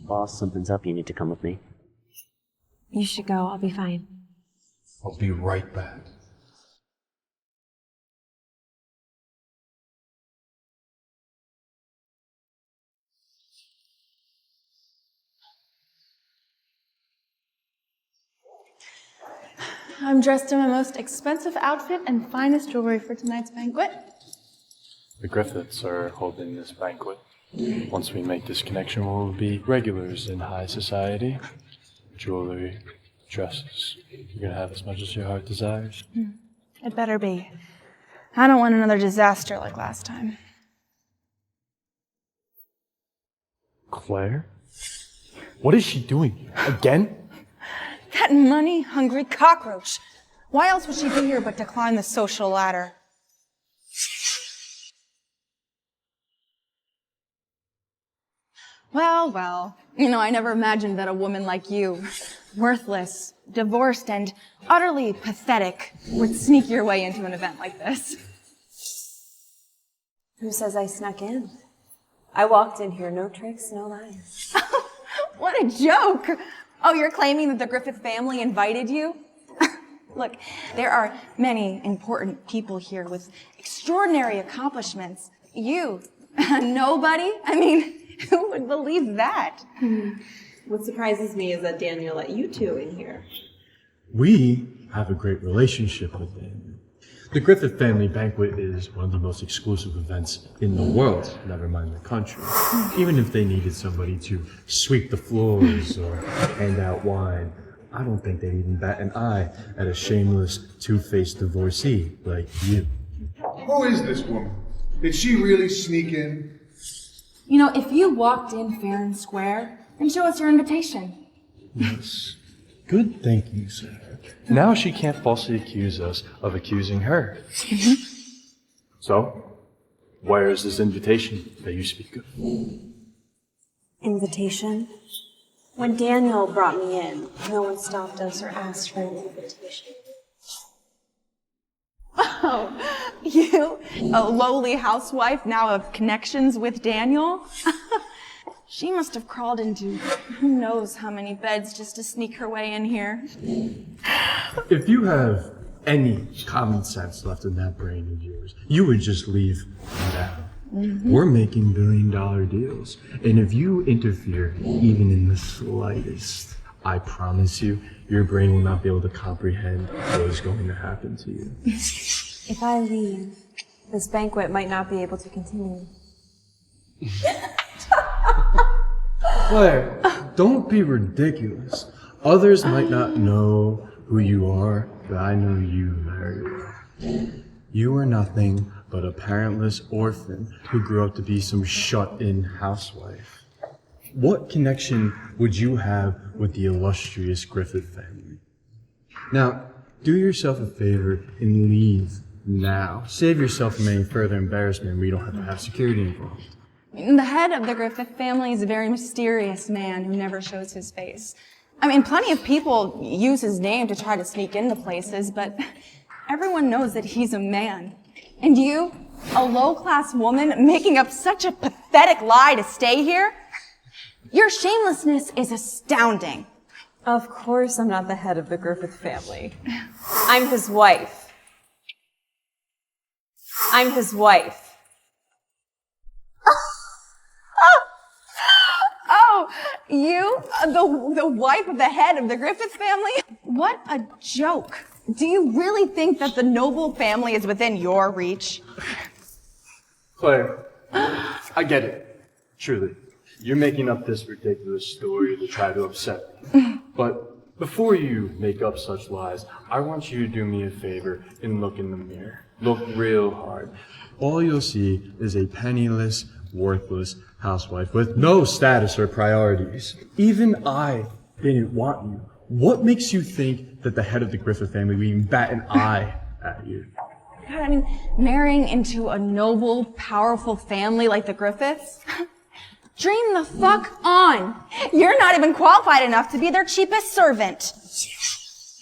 Boss, something's up. You need to come with me. You should go. I'll be fine. I'll be right back. I'm dressed in my most expensive outfit and finest jewelry for tonight's banquet. The Griffiths are holding this banquet. Once we make this connection, we'll be regulars in high society. Jewelry, dresses. You're gonna have as much as your heart desires. It better be. I don't want another disaster like last time. Claire? What is she doing? Again? That money-hungry cockroach. Why else would she be here but to climb the social ladder? Well, I never imagined that a woman like you, worthless, divorced, and utterly pathetic, would sneak your way into an event like this. Who says I snuck in? I walked in here, no tricks, no lies. What a joke! Oh, you're claiming that the Griffith family invited you? Look, there are many important people here with extraordinary accomplishments. You, nobody? I mean, who would believe that? What surprises me is that Daniel let you two in here. We have a great relationship with them. The Griffith family banquet is one of the most exclusive events in the world, never mind the country. Even if they needed somebody to sweep the floors or hand out wine, I don't think they'd even bat an eye at a shameless, two-faced divorcee like you. Who is this woman? Did she really sneak in? If you walked in fair and square, then show us your invitation. Yes. Good thinking, sir. Now she can't falsely accuse us of accusing her. So, where is this invitation that you speak of? Invitation? When Daniel brought me in, no one stopped us or asked for an invitation. Oh, you, a lowly housewife now of connections with Daniel? She must have crawled into who knows how many beds just to sneak her way in here. If you have any common sense left in that brain of yours, you would just leave now. We're making billion-dollar deals, and if you interfere even in the slightest, I promise you, your brain will not be able to comprehend what is going to happen to you. If I leave, this banquet might not be able to continue. Claire, don't be ridiculous. Others might not know who you are, but I know you very well. You are nothing but a parentless orphan who grew up to be some shut-in housewife. What connection would you have with the illustrious Griffith family? Now, do yourself a favor and leave now. Save yourself from any further embarrassment where you don't have to have security involved. The head of the Griffith family is a very mysterious man who never shows his face. Plenty of people use his name to try to sneak into places, but everyone knows that he's a man. And you, a low-class woman, making up such a pathetic lie to stay here? Your shamelessness is astounding. Of course I'm not the head of the Griffith family. I'm his wife. I'm his wife. Oh, you, the wife of the head of the Griffith family? What a joke. Do you really think that the noble family is within your reach? Claire, I get it. Truly. You're making up this ridiculous story to try to upset me. But before you make up such lies, I want you to do me a favor and look in the mirror. Look real hard. All you'll see is a penniless, worthless housewife with no status or priorities. Even I didn't want you. What makes you think that the head of the Griffith family would even bat an eye at you? God, marrying into a noble, powerful family like the Griffiths? Dream the fuck on! You're not even qualified enough to be their cheapest servant.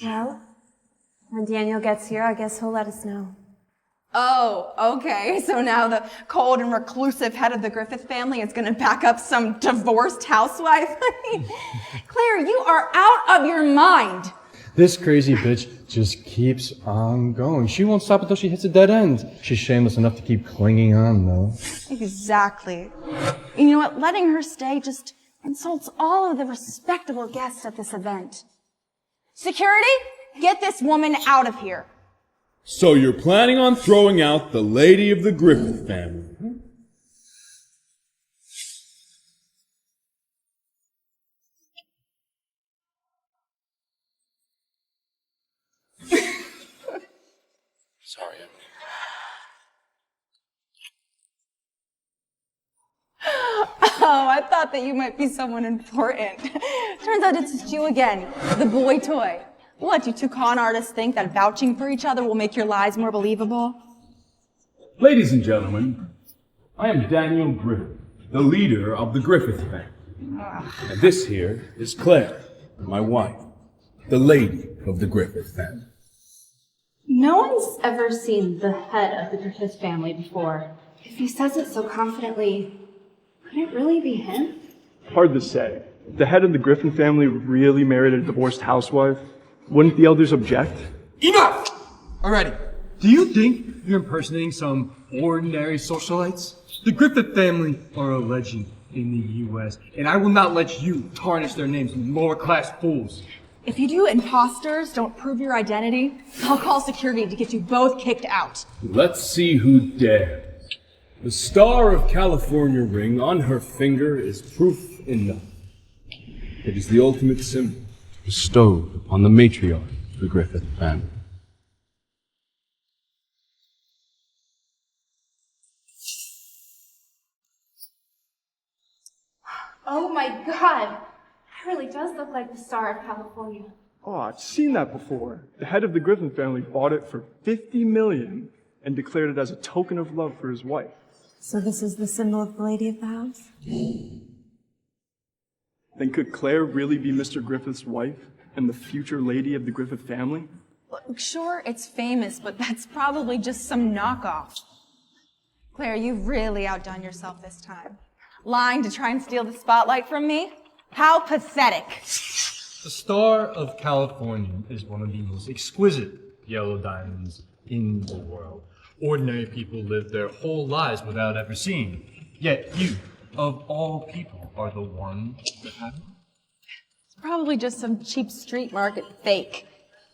Well, when Daniel gets here, I guess he'll let us know. Oh, okay. So now the cold and reclusive head of the Griffith family is gonna back up some divorced housewife? Claire, you are out of your mind! This crazy bitch just keeps on going. She won't stop until she hits a dead end. She's shameless enough to keep clinging on, though. Exactly. You know what? Letting her stay just insults all of the respectable guests at this event. Security, get this woman out of here. So you're planning on throwing out the lady of the Griffith family? Sorry. Oh, I thought that you might be someone important. Turns out it's just you again, the boy toy. What, you two con artists think that vouching for each other will make your lies more believable? Ladies and gentlemen, I am Daniel Griffith, the leader of the Griffith family. And this here is Claire, my wife, the lady of the Griffith family. No one's ever seen the head of the Griffith family before. If he says it so confidently, could it really be him? Hard to say. If the head of the Griffin family really married a divorced housewife, wouldn't the elders object? Enough! Already. Do you think you're impersonating some ordinary socialites? The Griffith family are a legend in the U.S., and I will not let you tarnish their names with lower-class fools. If you do imposters don't prove your identity, I'll call security to get you both kicked out. Let's see who dares. The star of California ring on her finger is proof enough. It is the ultimate symbol bestowed upon the matriarch of the Griffith family. Oh my god! It really does look like the Star of California. Oh, I've seen that before. The head of the Griffin family bought it for $50 million and declared it as a token of love for his wife. So this is the symbol of the lady of the house? Then could Claire really be Mr. Griffith's wife and the future lady of the Griffith family? Look, sure, it's famous, but that's probably just some knockoff. Claire, you've really outdone yourself this time. Lying to try and steal the spotlight from me? How pathetic. The Star of California is one of the most exquisite yellow diamonds in the world. Ordinary people live their whole lives without ever seeing it. Yet you, of all people, are the one that have it. It's probably just some cheap street market fake.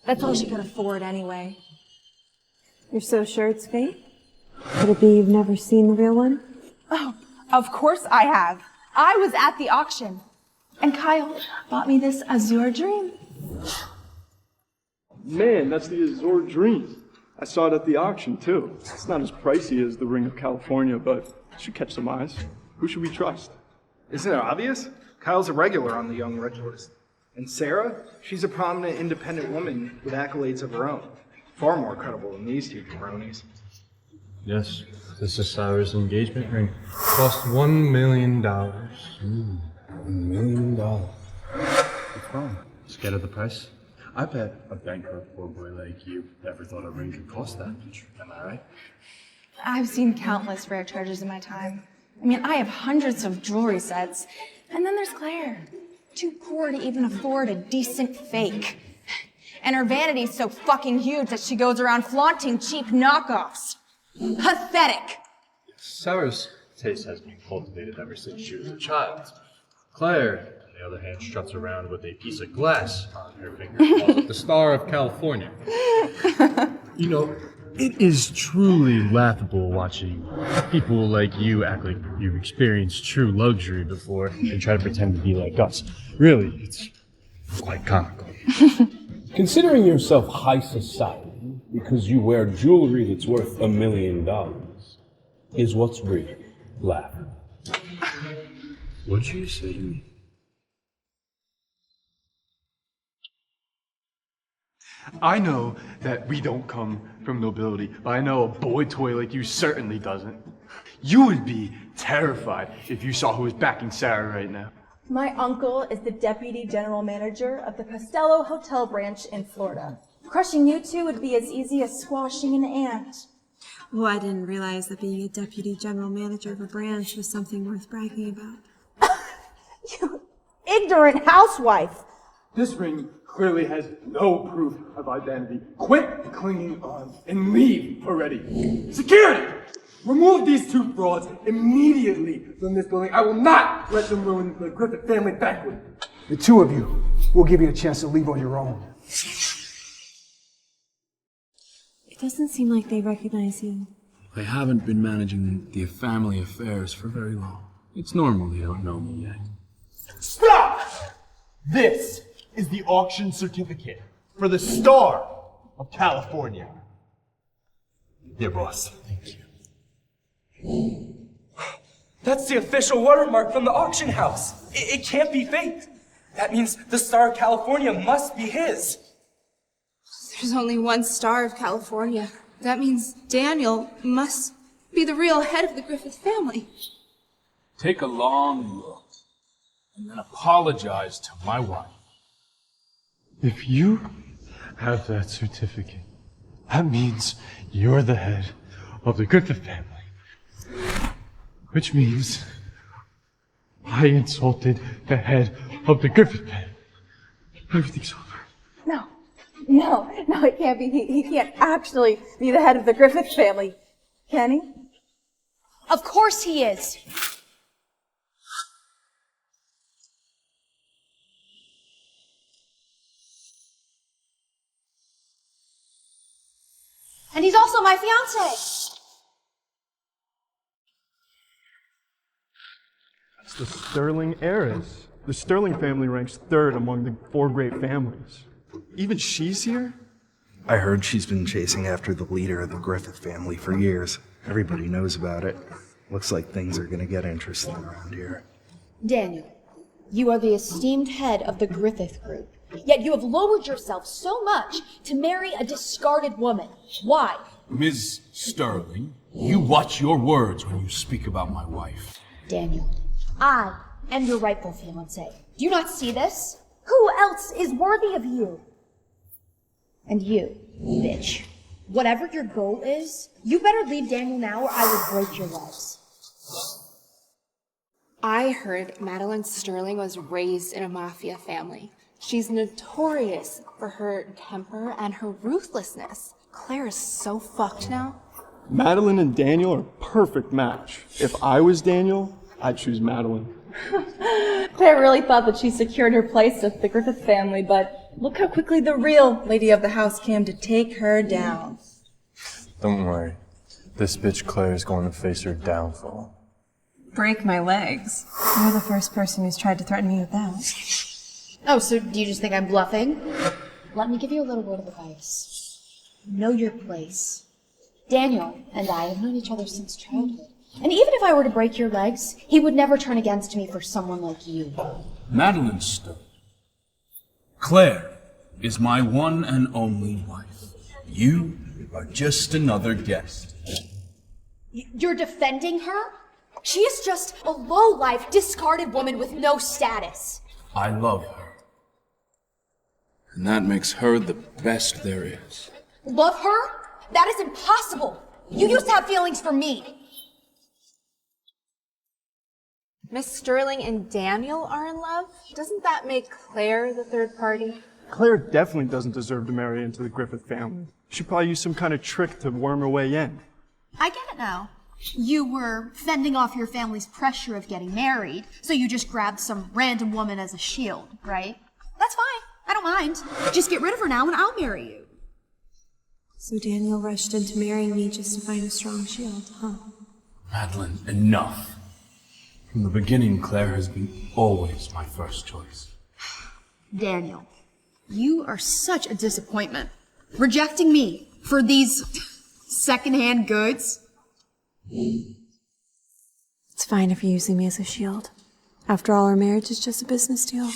That's all she could afford anyway. You're so sure it's fake? Could it be you've never seen the real one? Oh, of course I have. I was at the auction. And Kyle bought me this Azure Dream. Man, that's the Azure Dream. I saw it at the auction, too. It's not as pricey as the Ring of California, but it should catch some eyes. Who should we trust? Isn't it obvious? Kyle's a regular on the Young Rich list. And Sarah? She's a prominent independent woman with accolades of her own. Far more credible than these two jabronis. Yes, this is Sarah's engagement ring. Cost $1 million. $1 million. What's wrong? Scared of the price? I bet a bankrupt poor boy like you never thought a ring could cost that much. Am I right? I've seen countless rare treasures in my time. I mean, I have hundreds of jewelry sets. And then there's Claire. Too poor to even afford a decent fake. And her vanity's so fucking huge that she goes around flaunting cheap knockoffs. Pathetic. Sarah's taste has been cultivated ever since she was a child. Claire, on the other hand, struts around with a piece of glass on her finger, calls it the Star of California. You know, it is truly laughable watching people like you act like you've experienced true luxury before and try to pretend to be like us. Really, it's quite comical. Considering yourself high society because you wear jewelry that's worth $1 million is what's really laughable. What'd you say to me? I know that we don't come from nobility, but I know a boy toy like you certainly doesn't. You would be terrified if you saw who was backing Sarah right now. My uncle is the deputy general manager of the Costello Hotel branch in Florida. Crushing you two would be as easy as squashing an ant. Oh, I didn't realize that being a deputy general manager of a branch was something worth bragging about. You ignorant housewife! This ring clearly has no proof of identity. Quit clinging on and leave already. Security! Remove these two frauds immediately from this building. I will not let them ruin the Griffith family banquet. The two of you will give you a chance to leave on your own. It doesn't seem like they recognize you. They haven't been managing the family affairs for very long. It's normal they don't know me yet. Stop! This is the auction certificate for the Star of California. Dear boss. Thank you. That's the official watermark from the auction house. It can't be faked. That means the Star of California must be his. There's only one Star of California. That means Daniel must be the real head of the Griffith family. Take a long look and then apologize to my wife. If you have that certificate, that means you're the head of the Griffith family. Which means I insulted the head of the Griffith family. Everything's over. No, it can't be. He can't actually be the head of the Griffith family, can he? Of course he is. And he's also my fiancé. It's the Sterling heiress. The Sterling family ranks third among the 4 great families. Even she's here? I heard she's been chasing after the leader of the Griffith family for years. Everybody knows about it. Looks like things are gonna get interesting around here. Daniel, you are the esteemed head of the Griffith group, yet you have lowered yourself so much to marry a discarded woman. Why? Ms. Sterling, you watch your words when you speak about my wife. Daniel, I am your rightful fiancé. Do you not see this? Who else is worthy of you? And you, bitch. Whatever your goal is, you better leave Daniel now or I will break your legs. I heard Madeline Sterling was raised in a mafia family. She's notorious for her temper and her ruthlessness. Claire is so fucked now. Madeline and Daniel are a perfect match. If I was Daniel, I'd choose Madeline. Claire really thought that she secured her place with the Griffith family, but look how quickly the real lady of the house came to take her down. Don't worry. This bitch Claire is going to face her downfall. Break my legs. You're the first person who's tried to threaten me with that. Oh, so do you just think I'm bluffing? Let me give you a little word of advice. Know your place. Daniel and I have known each other since childhood. And even if I were to break your legs, he would never turn against me for someone like you. Madeline Sterling. Claire is my one and only wife. You are just another guest. You're defending her? She is just a low-life, discarded woman with no status. I love her. And that makes her the best there is. Love her? That is impossible. You used to have feelings for me. Miss Sterling and Daniel are in love? Doesn't that make Claire the third party? Claire definitely doesn't deserve to marry into the Griffith family. She probably used some kind of trick to worm her way in. I get it now. You were fending off your family's pressure of getting married, so you just grabbed some random woman as a shield, right? That's fine. I don't mind. Just get rid of her now and I'll marry you. So Daniel rushed into marrying me just to find a strong shield, huh? Madeline, enough. From the beginning, Claire has been always my first choice. Daniel, you are such a disappointment. Rejecting me for these secondhand goods? It's fine if you're using me as a shield. After all, our marriage is just a business deal.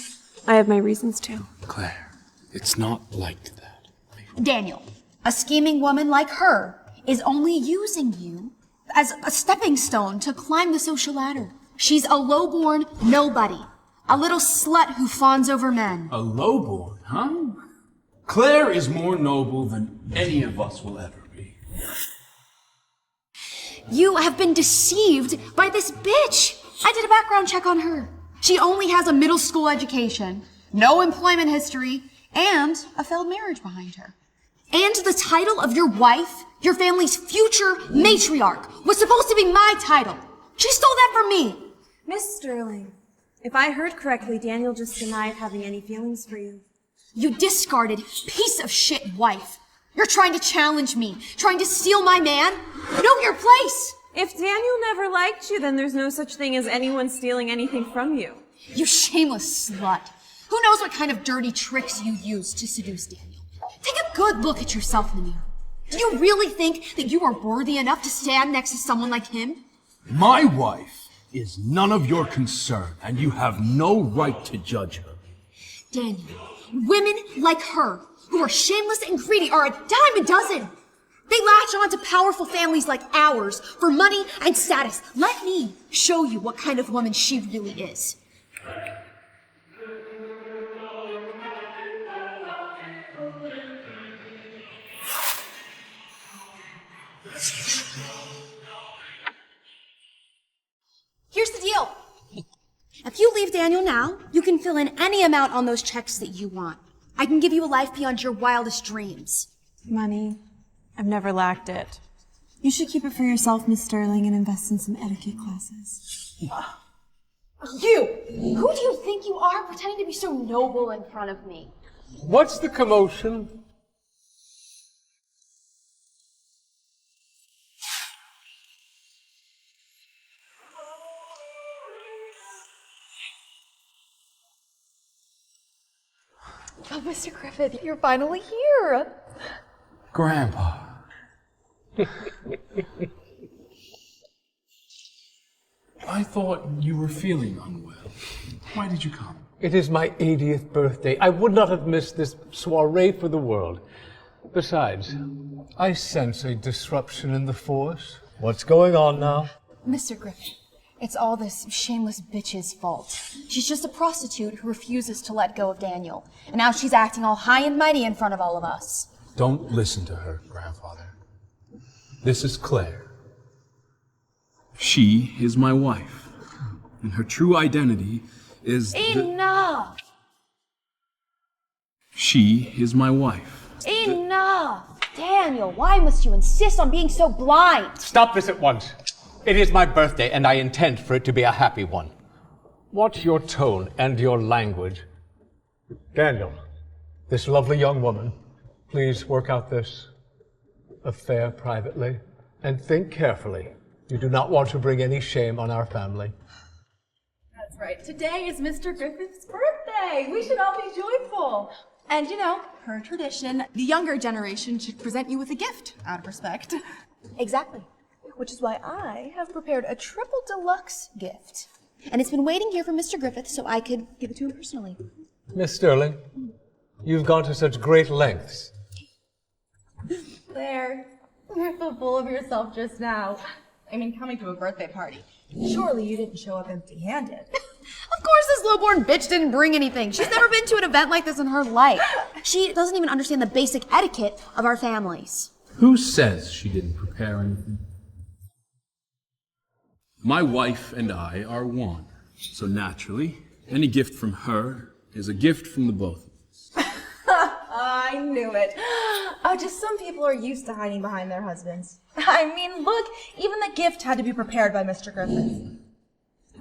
I have my reasons too. Claire, it's not like that. Daniel, a scheming woman like her is only using you as a stepping stone to climb the social ladder. She's a lowborn nobody. A little slut who fawns over men. A lowborn, huh? Claire is more noble than any of us will ever be. You have been deceived by this bitch. I did a background check on her. She only has a middle school education, no employment history, and a failed marriage behind her. And the title of your wife, your family's future matriarch, was supposed to be my title. She stole that from me. Miss Sterling, if I heard correctly, Daniel just denied having any feelings for you. You discarded piece of shit wife. You're trying to challenge me, trying to steal my man. Know your place. If Daniel never liked you, then there's no such thing as anyone stealing anything from you. You shameless slut. Who knows what kind of dirty tricks you used to seduce Daniel? Take a good look at yourself in the mirror. Do you really think that you are worthy enough to stand next to someone like him? My wife is none of your concern, and you have no right to judge her. Daniel, women like her, who are shameless and greedy, are a dime a dozen. They latch on to powerful families like ours for money and status. Let me show you what kind of woman she really is. Here's the deal. If you leave Daniel now, you can fill in any amount on those checks that you want. I can give you a life beyond your wildest dreams. Money. I've never lacked it. You should keep it for yourself, Miss Sterling, and invest in some etiquette classes. You! Who do you think you are, pretending to be so noble in front of me? What's the commotion? Oh, Mr. Griffith, you're finally here. Grandpa. I thought you were feeling unwell. Why did you come? It is my 80th birthday. I would not have missed this soiree for the world. Besides, I sense a disruption in the force. What's going on now? Mr. Griffith, it's all this shameless bitch's fault. She's just a prostitute who refuses to let go of Daniel. And now she's acting all high and mighty in front of all of us. Don't listen to her, grandfather. This is Claire. She is my wife, and her true identity is Enough! She is my wife. Enough! Daniel, why must you insist on being so blind? Stop this at once. It is my birthday, and I intend for it to be a happy one. Watch your tone and your language. Daniel, this lovely young woman, please work out this affair privately, and think carefully. You do not want to bring any shame on our family. That's right. Today is Mr. Griffith's birthday. We should all be joyful. And you know, per tradition, the younger generation should present you with a gift out of respect. Exactly. Which is why I have prepared a triple deluxe gift. And it's been waiting here for Mr. Griffith so I could give it to him personally. Miss Sterling, you've gone to such great lengths. Claire, you're so full of yourself just now. I mean, coming to a birthday party. Surely you didn't show up empty-handed. Of course this lowborn bitch didn't bring anything. She's never been to an event like this in her life. She doesn't even understand the basic etiquette of our families. Who says she didn't prepare anything? My wife and I are one, so naturally, any gift from her is a gift from the both of us. I knew it. Oh, just some people are used to hiding behind their husbands. I mean, look, even the gift had to be prepared by Mr. Griffith.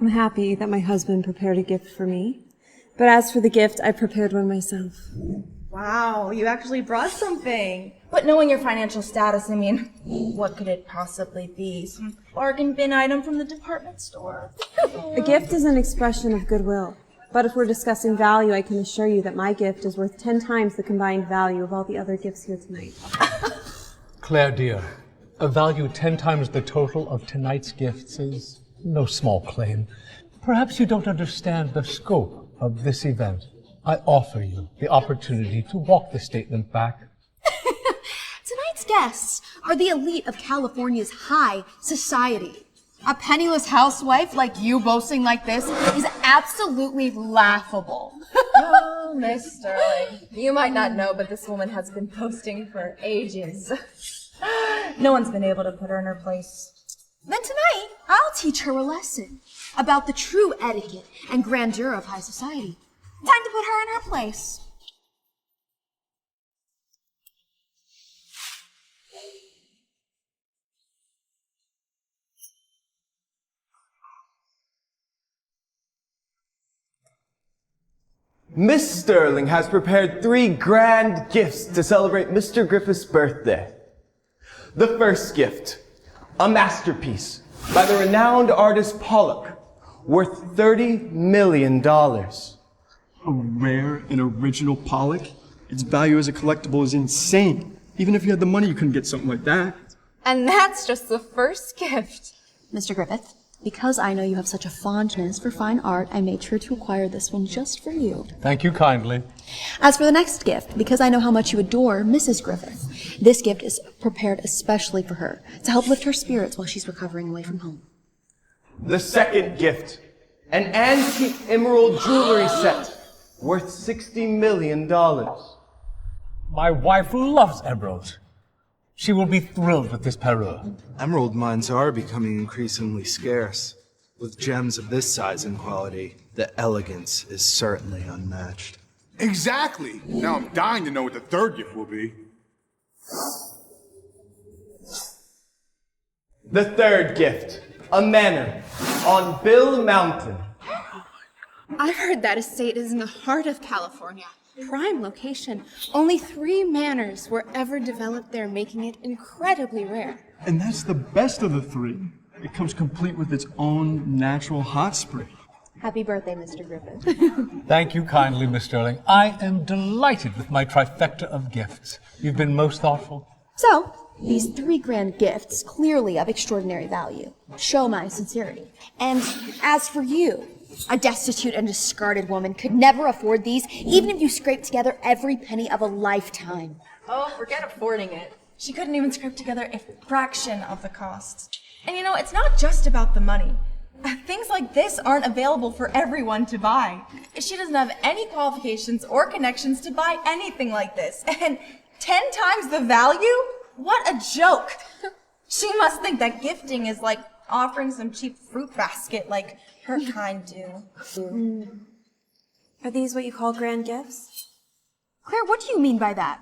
I'm happy that my husband prepared a gift for me. But as for the gift, I prepared one myself. Wow, you actually brought something. But knowing your financial status, I mean, what could it possibly be? Some bargain bin item from the department store? A gift is an expression of goodwill. But if we're discussing value, I can assure you that my gift is worth 10 times the combined value of all the other gifts here tonight. Claire, dear, a value 10 times the total of tonight's gifts is no small claim. Perhaps you don't understand the scope of this event. I offer you the opportunity to walk the statement back. Tonight's guests are the elite of California's high society. A penniless housewife like you boasting like this is absolutely laughable. Oh, Miss Sterling, you might not know, but this woman has been posting for ages. No one's been able to put her in her place. Then tonight, I'll teach her a lesson about the true etiquette and grandeur of high society. Time to put her in her place. Miss Sterling has prepared 3 grand gifts to celebrate Mr. Griffith's birthday. The first gift, a masterpiece by the renowned artist Pollock, worth $30 million. A rare and original Pollock? Its value as a collectible is insane. Even if you had the money, you couldn't get something like that. And that's just the first gift. Mr. Griffith, Because I know you have such a fondness for fine art, I made sure to acquire this one just for you. Thank you kindly. As for the next gift, because I know how much you adore Mrs. Griffith, this gift is prepared especially for her, to help lift her spirits while she's recovering away from home. The second gift, an antique emerald jewelry set worth $60 million. My wife loves emeralds. She will be thrilled with this parure. Emerald mines are becoming increasingly scarce. With gems of this size and quality, the elegance is certainly unmatched. Exactly! Now I'm dying to know what the third gift will be. The third gift, a manor on Bill Mountain. I've heard that estate is in the heart of California. Prime location. Only 3 manors were ever developed there, making it incredibly rare. And that's the best of the 3. It comes complete with its own natural hot spring. Happy birthday, Mr. Griffith. Thank you kindly, Miss Sterling. I am delighted with my trifecta of gifts. You've been most thoughtful. So, these 3 grand gifts, clearly of extraordinary value, show my sincerity. And as for you, a destitute and discarded woman could never afford these, even if you scraped together every penny of a lifetime. Oh, forget affording it. She couldn't even scrape together a fraction of the cost. And you know, it's not just about the money. Things like this aren't available for everyone to buy. She doesn't have any qualifications or connections to buy anything like this. And 10 times the value? What a joke! She must think that gifting is like offering some cheap fruit basket like her kind do. Are these what you call grand gifts? Claire, what do you mean by that?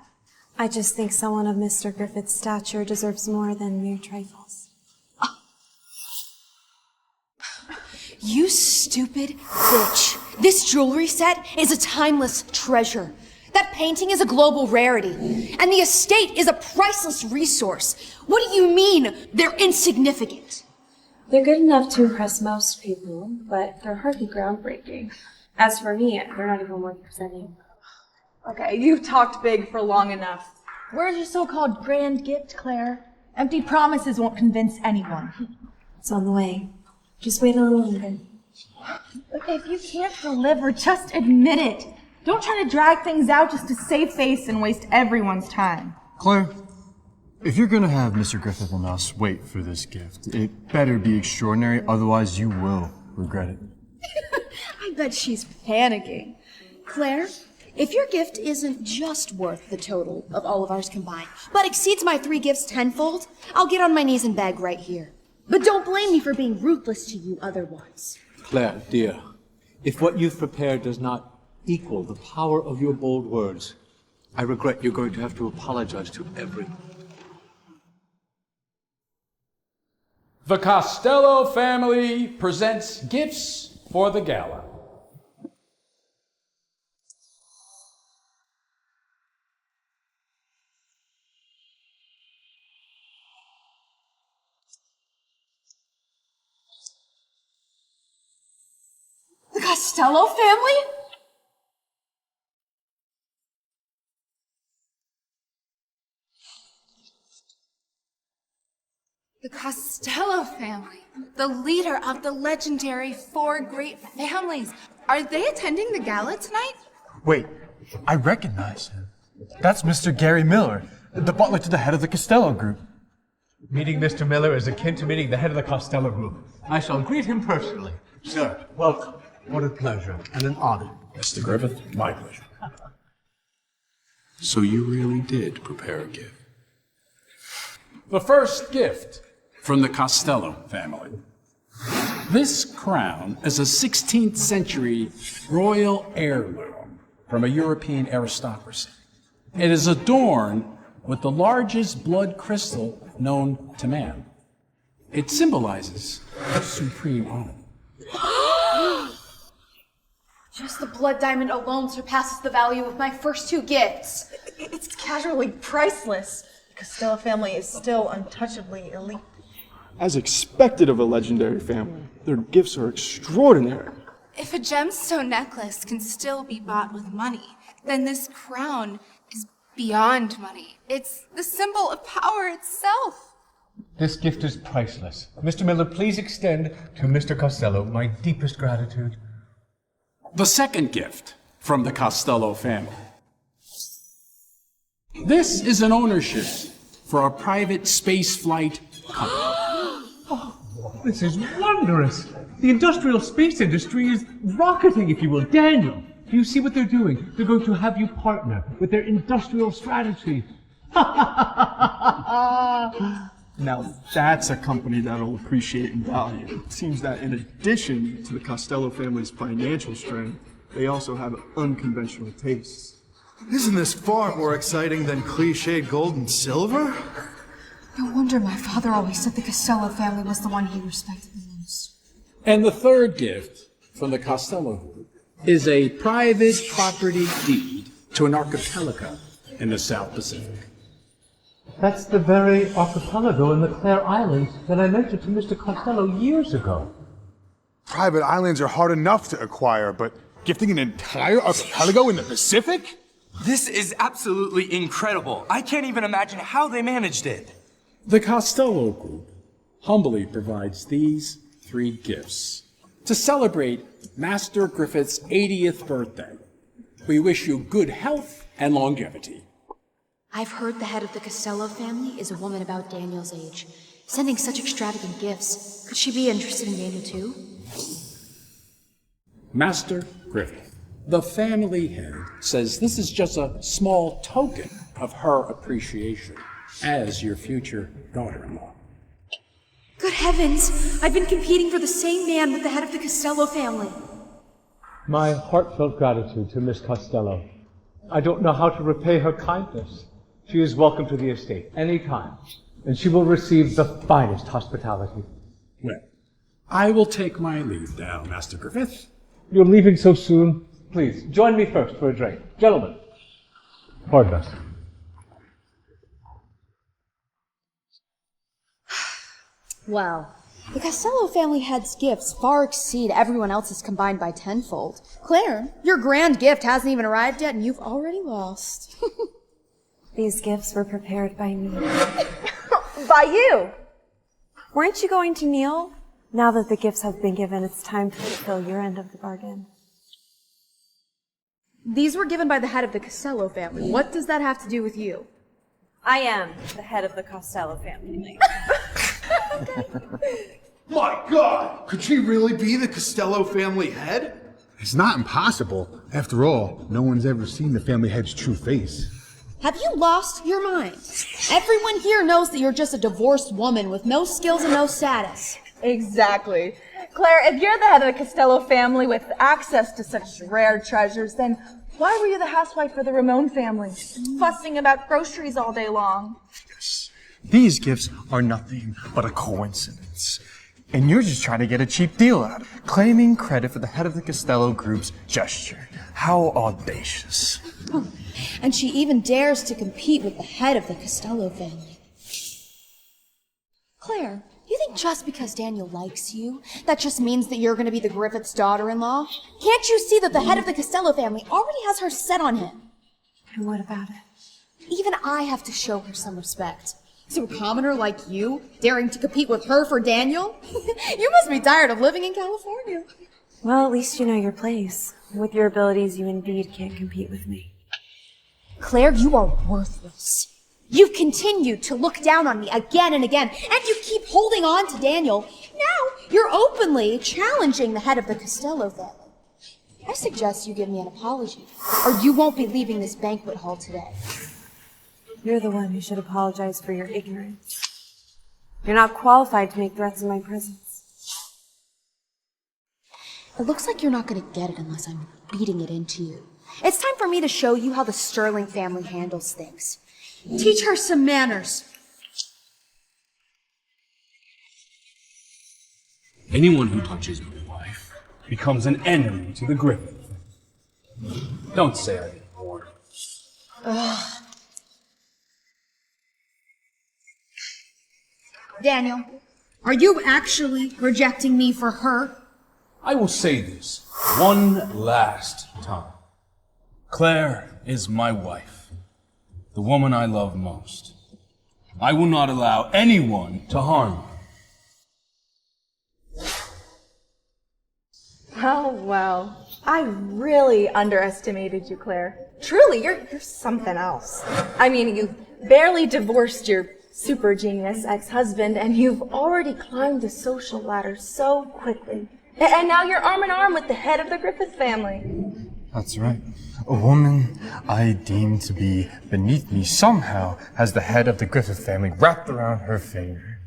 I just think someone of Mr. Griffith's stature deserves more than mere trifles. You stupid bitch. This jewelry set is a timeless treasure. That painting is a global rarity. And the estate is a priceless resource. What do you mean they're insignificant? They're good enough to impress most people, but they're hardly groundbreaking. As for me, they're not even worth presenting. Okay, you've talked big for long enough. Where's your so-called grand gift, Claire? Empty promises won't convince anyone. It's on the way. Just wait a little longer. If you can't deliver, just admit it. Don't try to drag things out just to save face and waste everyone's time. Claire, if you're gonna have Mr. Griffith and us wait for this gift, it better be extraordinary, otherwise you will regret it. I bet she's panicking. Claire, if your gift isn't just worth the total of all of ours combined, but exceeds my 3 gifts tenfold, I'll get on my knees and beg right here. But don't blame me for being ruthless to you other ones. Claire, dear, if what you've prepared does not equal the power of your bold words, I regret you're going to have to apologize to everyone. The Costello family presents gifts for the gala. The Costello family? The Costello family, the leader of the legendary 4 great families. Are they attending the gala tonight? Wait, I recognize him. That's Mr. Gary Miller, the butler to the head of the Costello Group. Meeting Mr. Miller is akin to meeting the head of the Costello Group. I shall greet him personally. Sir, welcome. What a pleasure and an honor. Mr. Griffith, my pleasure. So you really did prepare a gift. The first gift from the Costello family. This crown is a 16th century royal heirloom from a European aristocracy. It is adorned with the largest blood crystal known to man. It symbolizes supreme honor. Just the blood diamond alone surpasses the value of my first 2 gifts. It's casually priceless. The Costello family is still untouchably elite. As expected of a legendary family, their gifts are extraordinary. If a gemstone necklace can still be bought with money, then this crown is beyond money. It's the symbol of power itself. This gift is priceless. Mr. Miller, please extend to Mr. Costello my deepest gratitude. The second gift from the Costello family. This is an ownership for a private space flight company. This is wondrous. The industrial space industry is rocketing, if you will. Daniel, do you see what they're doing? They're going to have you partner with their industrial strategy. Now that's a company that'll appreciate and value. It seems that in addition to the Costello family's financial strength, they also have unconventional tastes. Isn't this far more exciting than cliched gold and silver? No wonder my father always said the Costello family was the one he respected the most. And the third gift from the Costello group is a private property deed to an archipelago in the South Pacific. That's the very archipelago in the Clare Islands that I mentioned to Mr. Costello years ago. Private islands are hard enough to acquire, but gifting an entire archipelago in the Pacific? This is absolutely incredible. I can't even imagine how they managed it. The Costello group humbly provides these 3 gifts to celebrate Master Griffith's 80th birthday. We wish you good health and longevity. I've heard the head of the Costello family is a woman about Daniel's age. Sending such extravagant gifts, could she be interested in Daniel too? Master Griffith, the family head, says this is just a small token of her appreciation as your future daughter-in-law. Good heavens! I've been competing for the same man with the head of the Costello family. My heartfelt gratitude to Miss Costello. I don't know how to repay her kindness. She is welcome to the estate any time, and she will receive the finest hospitality. Well, I will take my leave now, Master Griffith. You're leaving so soon? Please, join me first for a drink. Gentlemen, pardon us. Well, the Costello family head's gifts far exceed everyone else's combined by tenfold. Claire, your grand gift hasn't even arrived yet, and you've already lost. These gifts were prepared by me. By you! Weren't you going to kneel? Now that the gifts have been given, it's time to fulfill your end of the bargain. These were given by the head of the Costello family. What does that have to do with you? I am the head of the Costello family. My God! Could she really be the Costello family head? It's not impossible. After all, no one's ever seen the family head's true face. Have you lost your mind? Everyone here knows that you're just a divorced woman with no skills and no status. Exactly. Claire, if you're the head of the Costello family with access to such rare treasures, then why were you the housewife for the Ramon family, fussing about groceries all day long? These gifts are nothing but a coincidence. And you're just trying to get a cheap deal out of it, claiming credit for the head of the Costello group's gesture. How audacious. And she even dares to compete with the head of the Costello family. Claire, you think just because Daniel likes you, that just means that you're going to be the Griffith's daughter-in-law? Can't you see that the head of the Costello family already has her set on him? And what about it? Even I have to show her some respect. So a commoner like you, daring to compete with her for Daniel? You must be tired of living in California. Well, at least you know your place. With your abilities, you indeed can't compete with me. Claire, you are worthless. You've continued to look down on me again and again, and you keep holding on to Daniel. Now, you're openly challenging the head of the Costello family. I suggest you give me an apology, or you won't be leaving this banquet hall today. You're the one who should apologize for your ignorance. You're not qualified to make threats in my presence. It looks like you're not going to get it unless I'm beating it into you. It's time for me to show you how the Sterling family handles things. Teach her some manners. Anyone who touches my wife becomes an enemy to the Griffith. Don't say I didn't warn. Daniel, are you actually rejecting me for her? I will say this one last time. Claire is my wife, the woman I love most. I will not allow anyone to harm you. Oh, well, I really underestimated you, Claire. Truly, you're something else. I mean, you barely divorced your super genius ex-husband, and you've already climbed the social ladder so quickly. And now you're arm in arm with the head of the Griffith family. That's right. A woman I deem to be beneath me somehow has the head of the Griffith family wrapped around her finger.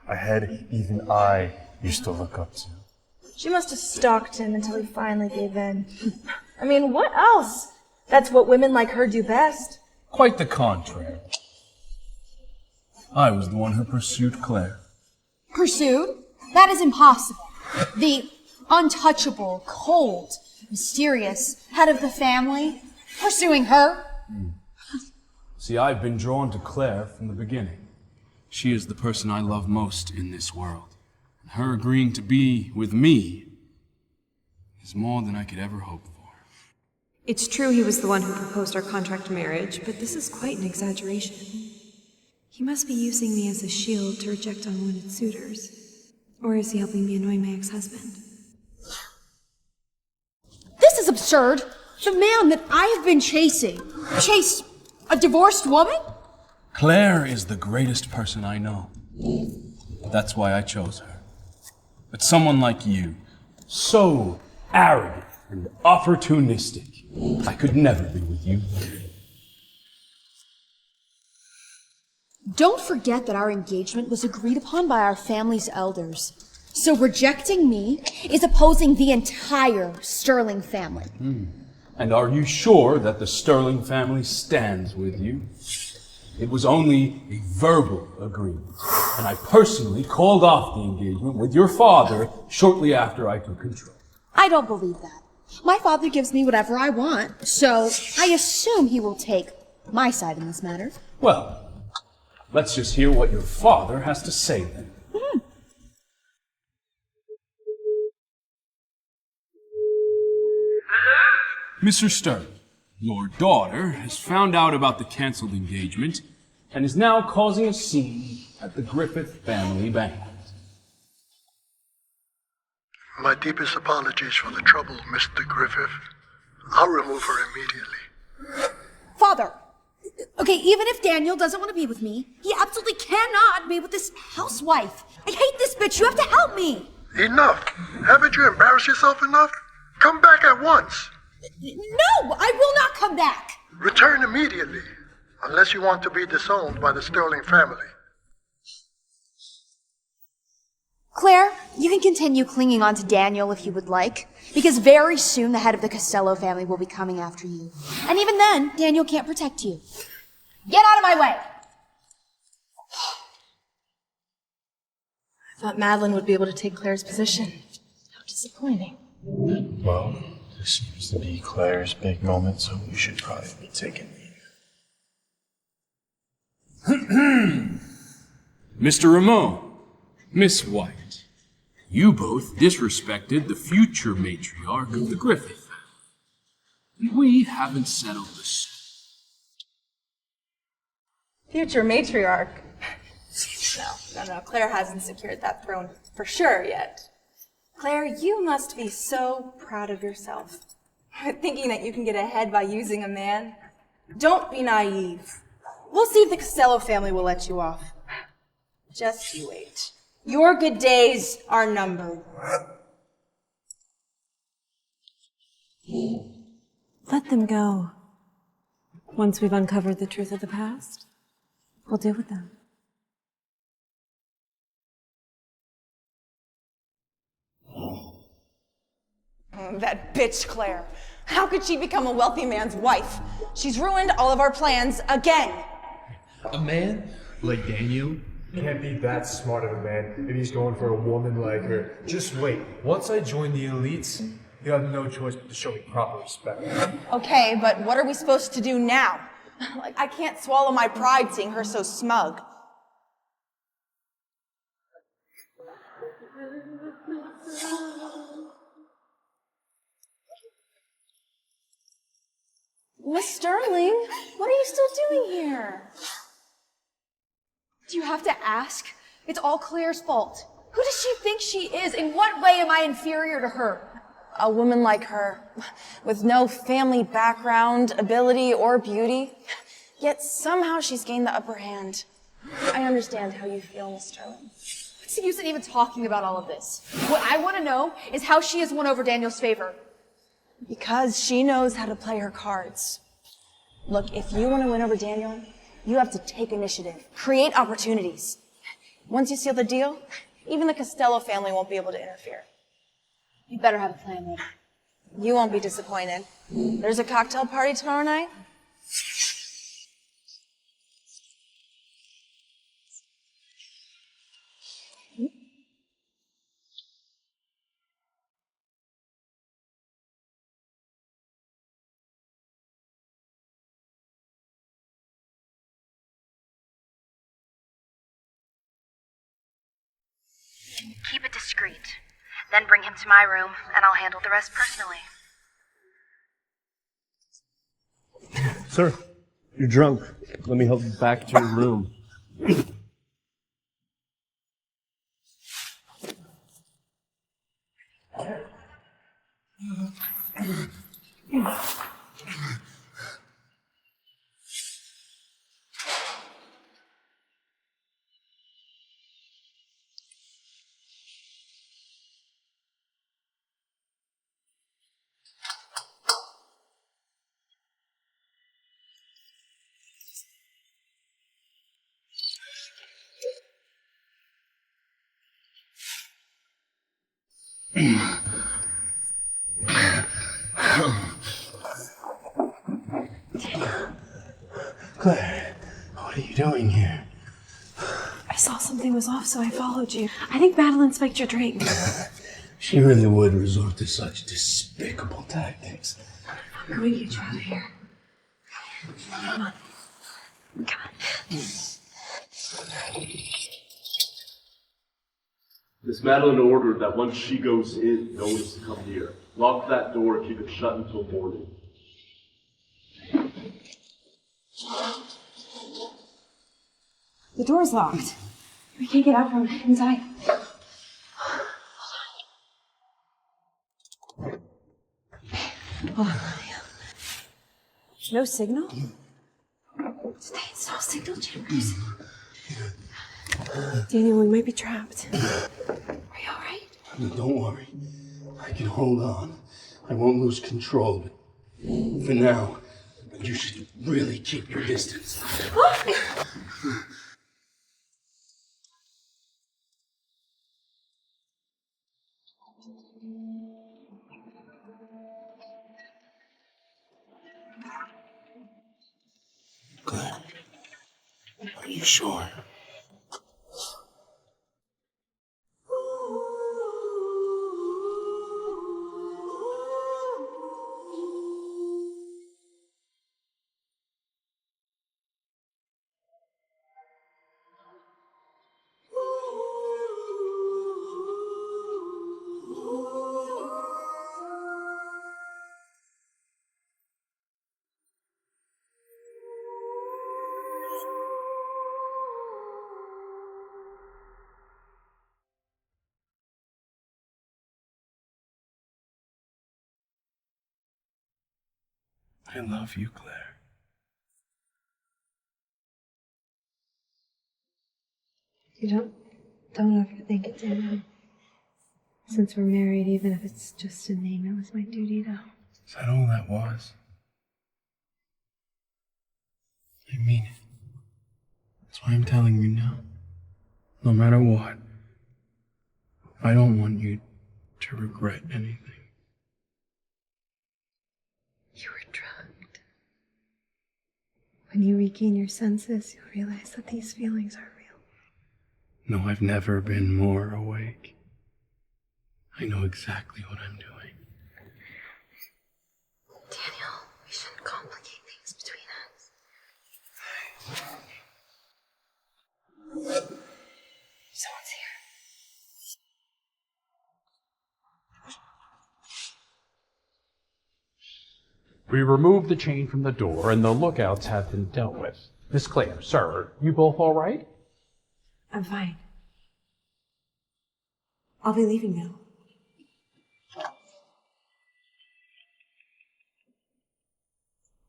A head even I used to look up to. She must have stalked him until he finally gave in. I mean, what else? That's what women like her do best. Quite the contrary. I was the one who pursued Claire. Pursued? That is impossible. The untouchable, cold, mysterious head of the family pursuing her? See, I've been drawn to Claire from the beginning. She is the person I love most in this world. And her agreeing to be with me is more than I could ever hope for. It's true he was the one who proposed our contract marriage, but this is quite an exaggeration. He must be using me as a shield to reject unwanted suitors. Or is he helping me annoy my ex-husband? This is absurd. The man that I have been chasing chased a divorced woman? Claire is the greatest person I know. That's why I chose her. But someone like you, so arrogant and opportunistic, I could never be with you. Don't forget that our engagement was agreed upon by our family's elders. So rejecting me is opposing the entire Sterling family. And are you sure that the Sterling family stands with you? It was only a verbal agreement, and I personally called off the engagement with your father shortly after I took control. I don't believe that. My father gives me whatever I want, so I assume he will take my side in this matter. Well, let's just hear what your father has to say then. Mr. Sterling, your daughter has found out about the canceled engagement and is now causing a scene at the Griffith family banquet. My deepest apologies for the trouble, Mr. Griffith. I'll remove her immediately. Father, okay, even if Daniel doesn't want to be with me, he absolutely cannot be with this housewife. I hate this bitch. You have to help me. Enough! Haven't you embarrassed yourself enough? Come back at once! No, I will not come back. Return immediately, unless you want to be disowned by the Sterling family. Claire, you can continue clinging on to Daniel if you would like, because very soon the head of the Costello family will be coming after you. And even then, Daniel can't protect you. Get out of my way! I thought Madeline would be able to take Claire's position. How disappointing. Well, this seems to be Claire's big moment, so we should probably be taking leave. Mr. Ramon, Miss White, you both disrespected the future matriarch of the Griffith family. We haven't settled this. Future matriarch. No, Claire hasn't secured that throne for sure yet. Claire, you must be so proud of yourself. Thinking that you can get ahead by using a man. Don't be naive. We'll see if the Costello family will let you off. Just you wait. Your good days are numbered. Let them go. Once we've uncovered the truth of the past, we'll deal with them. That bitch Claire. How could she become a wealthy man's wife? She's ruined all of our plans again. A man like Daniel Can't be that smart of a man if he's going for a woman like her. Just wait. Once I join the elites, he'll have no choice but to show me proper respect. Okay, but what are we supposed to do now? Like, I can't swallow my pride seeing her so smug. Miss Sterling, what are you still doing here? Do you have to ask? It's all Claire's fault. Who does she think she is? In what way am I inferior to her? A woman like her, with no family background, ability, or beauty, yet somehow she's gained the upper hand. I understand how you feel, Miss Sterling. What's the use in even talking about all of this? What I want to know is how she has won over Daniel's favor. Because she knows how to play her cards. Look, if you want to win over Daniel, you have to take initiative, create opportunities. Once you seal the deal, even the Costello family won't be able to interfere. You better have a plan, then. You won't be disappointed. There's a cocktail party tomorrow night. Keep it discreet. Then bring him to my room, and I'll handle the rest personally. Sir, you're drunk. Let me help you back to your room. Claire, what are you doing here? I saw something was off, so I followed you. I think Madeline spiked your drink. She really would resort to such despicable tactics. I'm going to get you out of here. Come on. Come on. Miss Madeline ordered that once she goes in, no one is to come near. Lock that door and keep it shut until morning. The door's locked. We can't get out from inside. Hold on. No signal? Did they install signal chambers? Daniel, we might be trapped. Are you alright? Don't worry. I can hold on. I won't lose control. But for now, you should really keep your distance. Claire, are you sure? I love you, Claire. You don't overthink it, Daniel. Since we're married, even if it's just a name, it was my duty to. Is that all that was? I mean it. That's why I'm telling you now. No matter what, I don't want you to regret anything. You were drugged. When you regain your senses, you'll realize that these feelings are real. No, I've never been more awake. I know exactly what I'm doing. Daniel, we shouldn't complicate things between us. Someone's here. We removed the chain from the door, and the lookouts have been dealt with. Miss Claire, sir, you both all right? I'm fine. I'll be leaving now.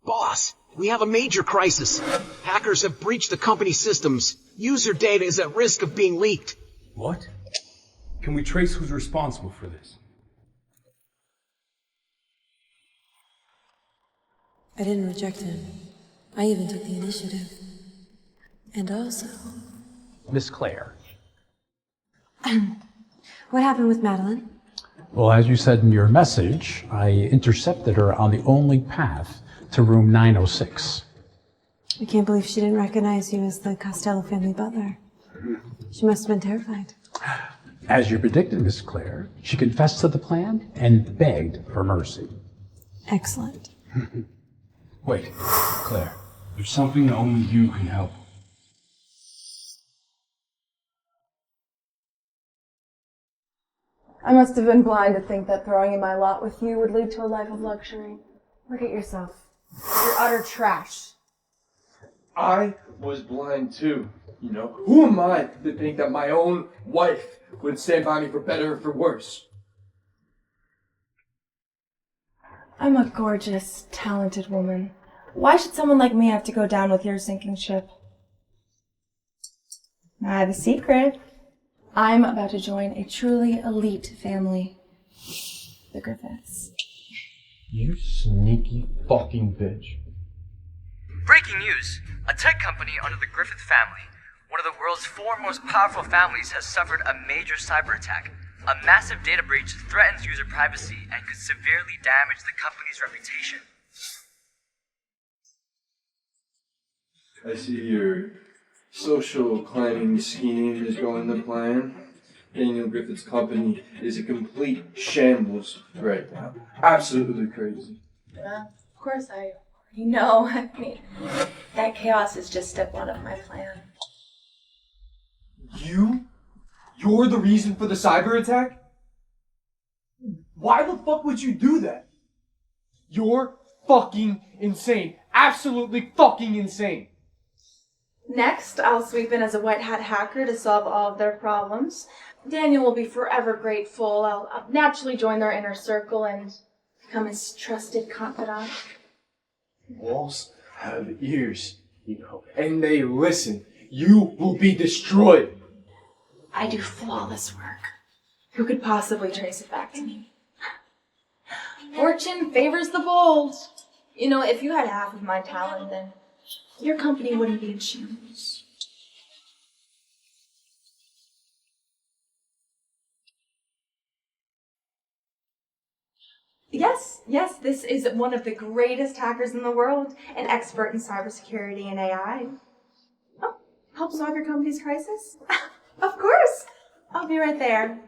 Boss, we have a major crisis. Hackers have breached the company's systems. User data is at risk of being leaked. What? Can we trace who's responsible for this? I didn't reject him. I even took the initiative. And also... Miss Claire. What happened with Madeline? Well, as you said in your message, I intercepted her on the only path to room 906. I can't believe she didn't recognize you as the Costello family butler. She must have been terrified. As you predicted, Miss Claire, she confessed to the plan and begged for mercy. Excellent. Wait, Claire, there's something that only you can help. I must have been blind to think that throwing in my lot with you would lead to a life of luxury. Look at yourself. You're utter trash. I was blind too, you know. Who am I to think that my own wife would stand by me for better or for worse? I'm a gorgeous, talented woman. Why should someone like me have to go down with your sinking ship? I have a secret. I'm about to join a truly elite family. The Griffiths. You sneaky fucking bitch. Breaking news! A tech company under the Griffith family, one of the world's 4 most powerful families, has suffered a major cyber attack. A massive data breach threatens user privacy and could severely damage the company's reputation. I see your social climbing scheme is going to plan. Daniel Griffith's company is a complete shambles right now. Absolutely crazy. Of course I already know. I mean, that chaos is just step 1 of my plan. You're the reason for the cyber attack? Why the fuck would you do that? You're fucking insane. Absolutely fucking insane. Next, I'll sweep in as a white hat hacker to solve all of their problems. Daniel will be forever grateful. I'll naturally join their inner circle and become his trusted confidant. Walls have ears, you know, and they listen. You will be destroyed. I do flawless work. Who could possibly trace it back to me? Fortune favors the bold. You know, if you had half of my talent, then your company wouldn't be in shambles. Yes, this is one of the greatest hackers in the world, an expert in cybersecurity and AI. Oh, help solve your company's crisis? Of course! I'll be right there.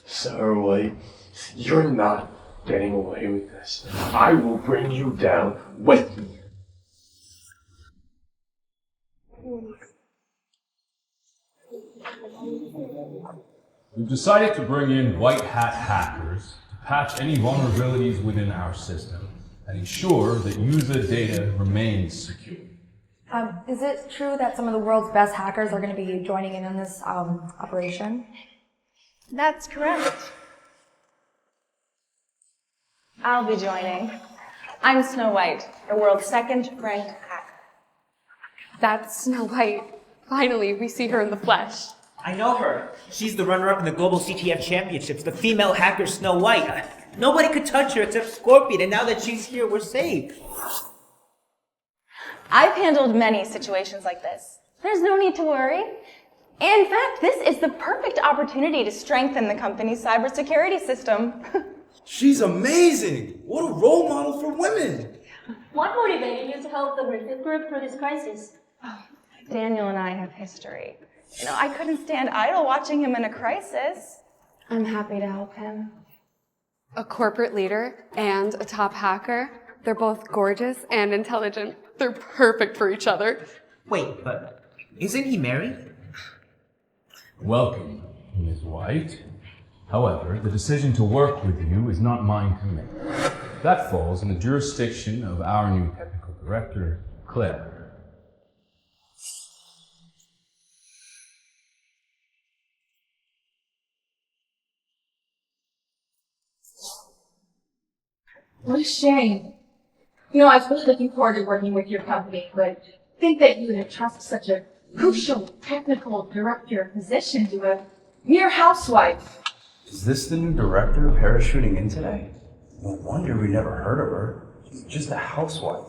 Sarah White, you're not getting away with this. I will bring you down with me. We've decided to bring in white hat hackers to patch any vulnerabilities within our system and ensure that user data remains secure. Is it true that some of the world's best hackers are going to be joining in on this operation? That's correct. I'll be joining. I'm Snow White, the world's 2nd-ranked hacker. That's Snow White. Finally, we see her in the flesh. I know her. She's the runner-up in the Global CTF Championships, the female hacker Snow White. Nobody could touch her except Scorpion, and now that she's here, we're safe. I've handled many situations like this. There's no need to worry. In fact, this is the perfect opportunity to strengthen the company's cybersecurity system. She's amazing! What a role model for women! What motivated you to help the Griffith Group through this crisis? Oh, Daniel and I have history. You know, I couldn't stand idle watching him in a crisis. I'm happy to help him. A corporate leader and a top hacker. They're both gorgeous and intelligent. They're perfect for each other. Wait, but isn't he married? Welcome, Ms. White. However, the decision to work with you is not mine to make. That falls in the jurisdiction of our new technical director, Claire. What a shame. You know, I was really looking forward to working with your company, but think that you would entrust such a crucial technical director position to a mere housewife. Is this the new director parachuting in today? No wonder we never heard of her. She's just a housewife.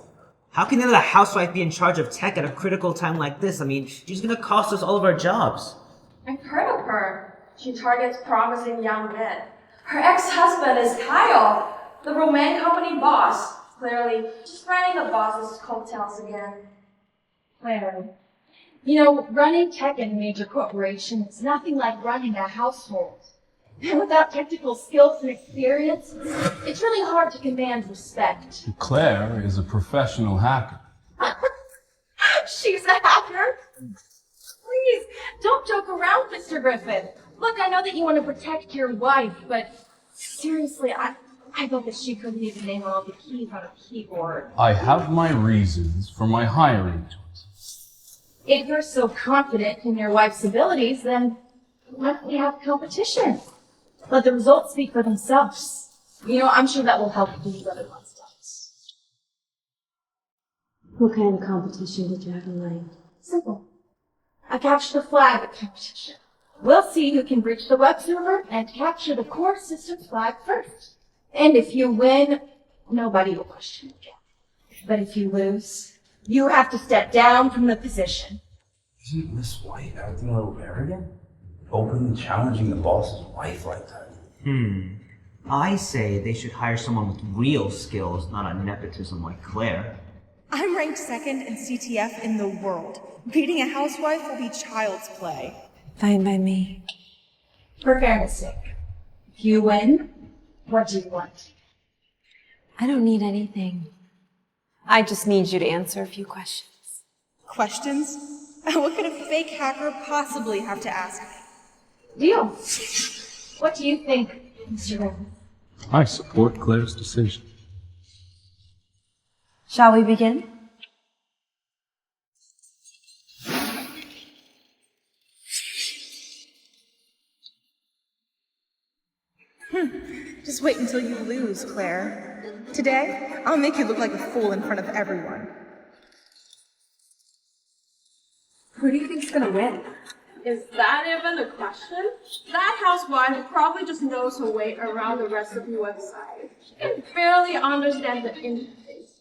How can another housewife be in charge of tech at a critical time like this? I mean, she's gonna cost us all of our jobs. I've heard of her. She targets promising young men. Her ex-husband is Kyle, the Roman company boss. Clearly, just riding the boss's coattails again. Claire, you know, running tech in a major corporation is nothing like running a household. And without technical skills and experience, it's really hard to command respect. Claire is a professional hacker. She's a hacker? Please, don't joke around, Mr. Griffin. Look, I know that you want to protect your wife, but seriously, I bet that she couldn't even name all the keys on a keyboard. I have my reasons for my hiring choices. If you're so confident in your wife's abilities, then why don't we have competition? Let the results speak for themselves. You know, I'm sure that will help you do better ones does. What kind of competition did you have in mind? Simple. A capture the flag competition. We'll see who can breach the web server and capture the core system flag first. And if you win, nobody will question you again. But if you lose, you have to step down from the position. Isn't Miss White acting a little arrogant? Openly challenging the boss's wife like that. I say they should hire someone with real skills, not a nepotism like Claire. I'm ranked second in CTF in the world. Beating a housewife will be child's play. Fine by me. For fairness' sake, if you win, what do you want? I don't need anything. I just need you to answer a few questions. Questions? What could a fake hacker possibly have to ask me? Deal. What do you think, Mr. Griffin? I support Claire's decision. Shall we begin? Just wait until you lose, Claire. Today, I'll make you look like a fool in front of everyone. Who do you think's gonna win? Is that even a question? That housewife probably just knows her way around the rest of the website. She can barely understand the interface.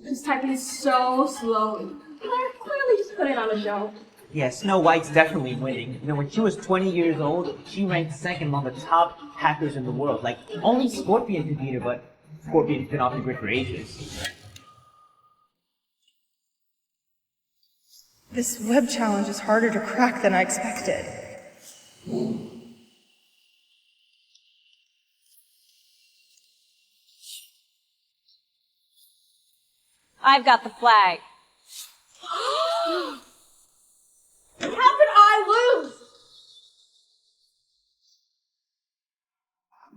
She's typing so slowly. Claire clearly just put it on a show. Yeah, Snow White's definitely winning. You know, when she was 20 years old, she ranked second among the top hackers in the world. Like, only Scorpion could beat her, but Scorpion's been off the grid for ages. This web challenge is harder to crack than I expected. I've got the flag. How could I lose?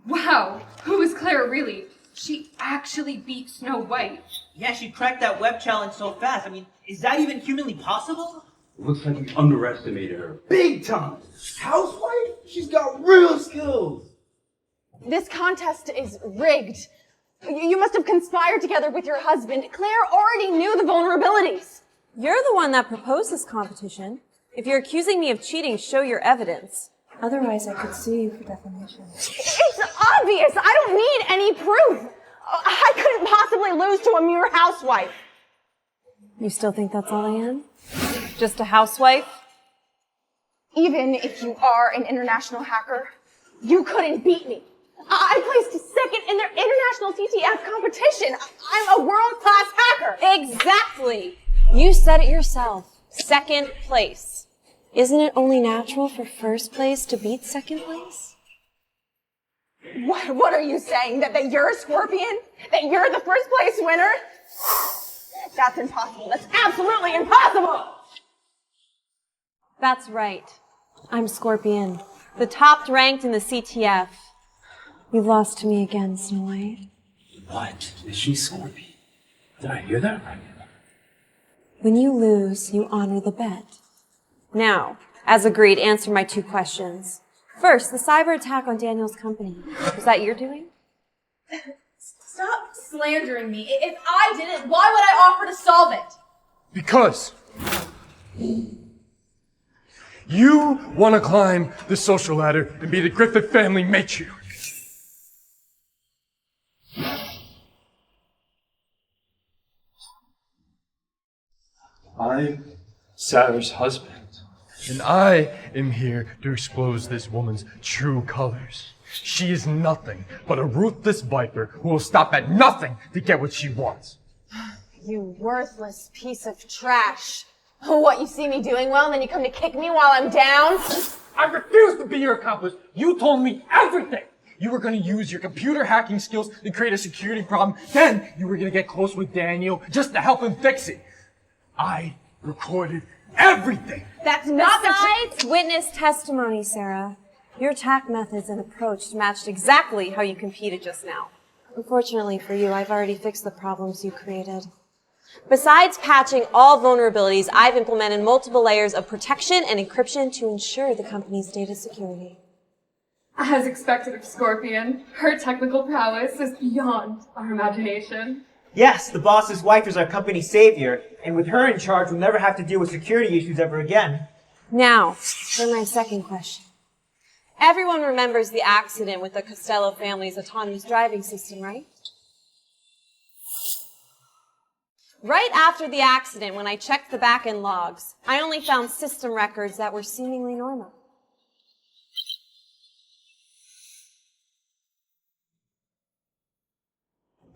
Wow, who is Claire really? She actually beat Snow White. Yeah, she cracked that web challenge so fast. I mean, is that even humanly possible? Looks like we underestimated her. Big time! Housewife? She's got real skills! This contest is rigged. You must have conspired together with your husband. Claire already knew the vulnerabilities. You're the one that proposed this competition. If you're accusing me of cheating, show your evidence. Otherwise, I could sue you for defamation. It's obvious. I don't need any proof. I couldn't possibly lose to a mere housewife. You still think that's all I am? Just a housewife? Even if you are an international hacker, you couldn't beat me. I placed second in their international CTF competition. I'm a world-class hacker. Exactly. You said it yourself. Second place. Isn't it only natural for first place to beat second place? What are you saying? That you're a Scorpion? That you're the first place winner? That's impossible. That's absolutely impossible! That's right. I'm Scorpion, the top ranked in the CTF. You've lost to me again, Snow White. What? Is she Scorpion? Did I hear that right? When you lose, you honor the bet. Now, as agreed, answer my 2 questions. First, the cyber attack on Daniel's company. Was that your doing? Stop slandering me. If I did it, why would I offer to solve it? Because you want to climb the social ladder and be the Griffith family matriarch. I'm Sarah's husband. And I am here to expose this woman's true colors. She is nothing but a ruthless viper who will stop at nothing to get what she wants. You worthless piece of trash. What, you see me doing well and then you come to kick me while I'm down? I refuse to be your accomplice. You told me everything. You were going to use your computer hacking skills to create a security problem. Then you were going to get close with Daniel just to help him fix it. I recorded everything. That's not Besides witness testimony, Sarah. Your attack methods and approach matched exactly how you competed just now. Unfortunately for you, I've already fixed the problems you created. Besides patching all vulnerabilities, I've implemented multiple layers of protection and encryption to ensure the company's data security. As expected of Scorpion, her technical prowess is beyond our imagination. Yes, the boss's wife is our company savior, and with her in charge, we'll never have to deal with security issues ever again. Now, for my second question. Everyone remembers the accident with the Costello family's autonomous driving system, right? Right after the accident, when I checked the back-end logs, I only found system records that were seemingly normal.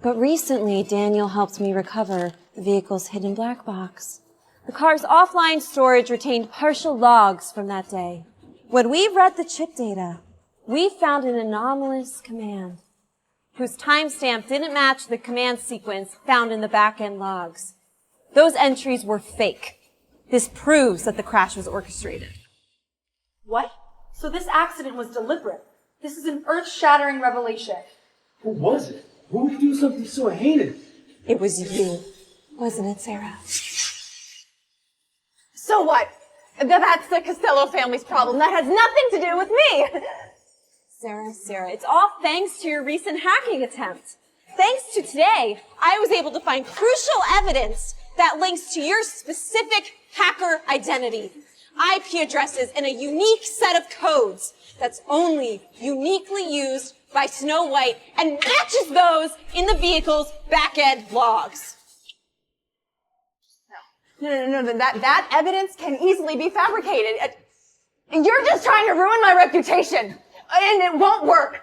But recently, Daniel helped me recover the vehicle's hidden black box. The car's offline storage retained partial logs from that day. When we read the chip data, we found an anomalous command whose timestamp didn't match the command sequence found in the back-end logs. Those entries were fake. This proves that the crash was orchestrated. What? So this accident was deliberate. This is an earth-shattering revelation. Who was it? Who would do something so heinous? It was you, wasn't it, Sarah? So what? That's the Costello family's problem. That has nothing to do with me. Sarah, it's all thanks to your recent hacking attempt. Thanks to today, I was able to find crucial evidence that links to your specific hacker identity. IP addresses and a unique set of codes that's only uniquely used by Snow White and matches those in the vehicle's back-end logs. No, that evidence can easily be fabricated. You're just trying to ruin my reputation. And it won't work.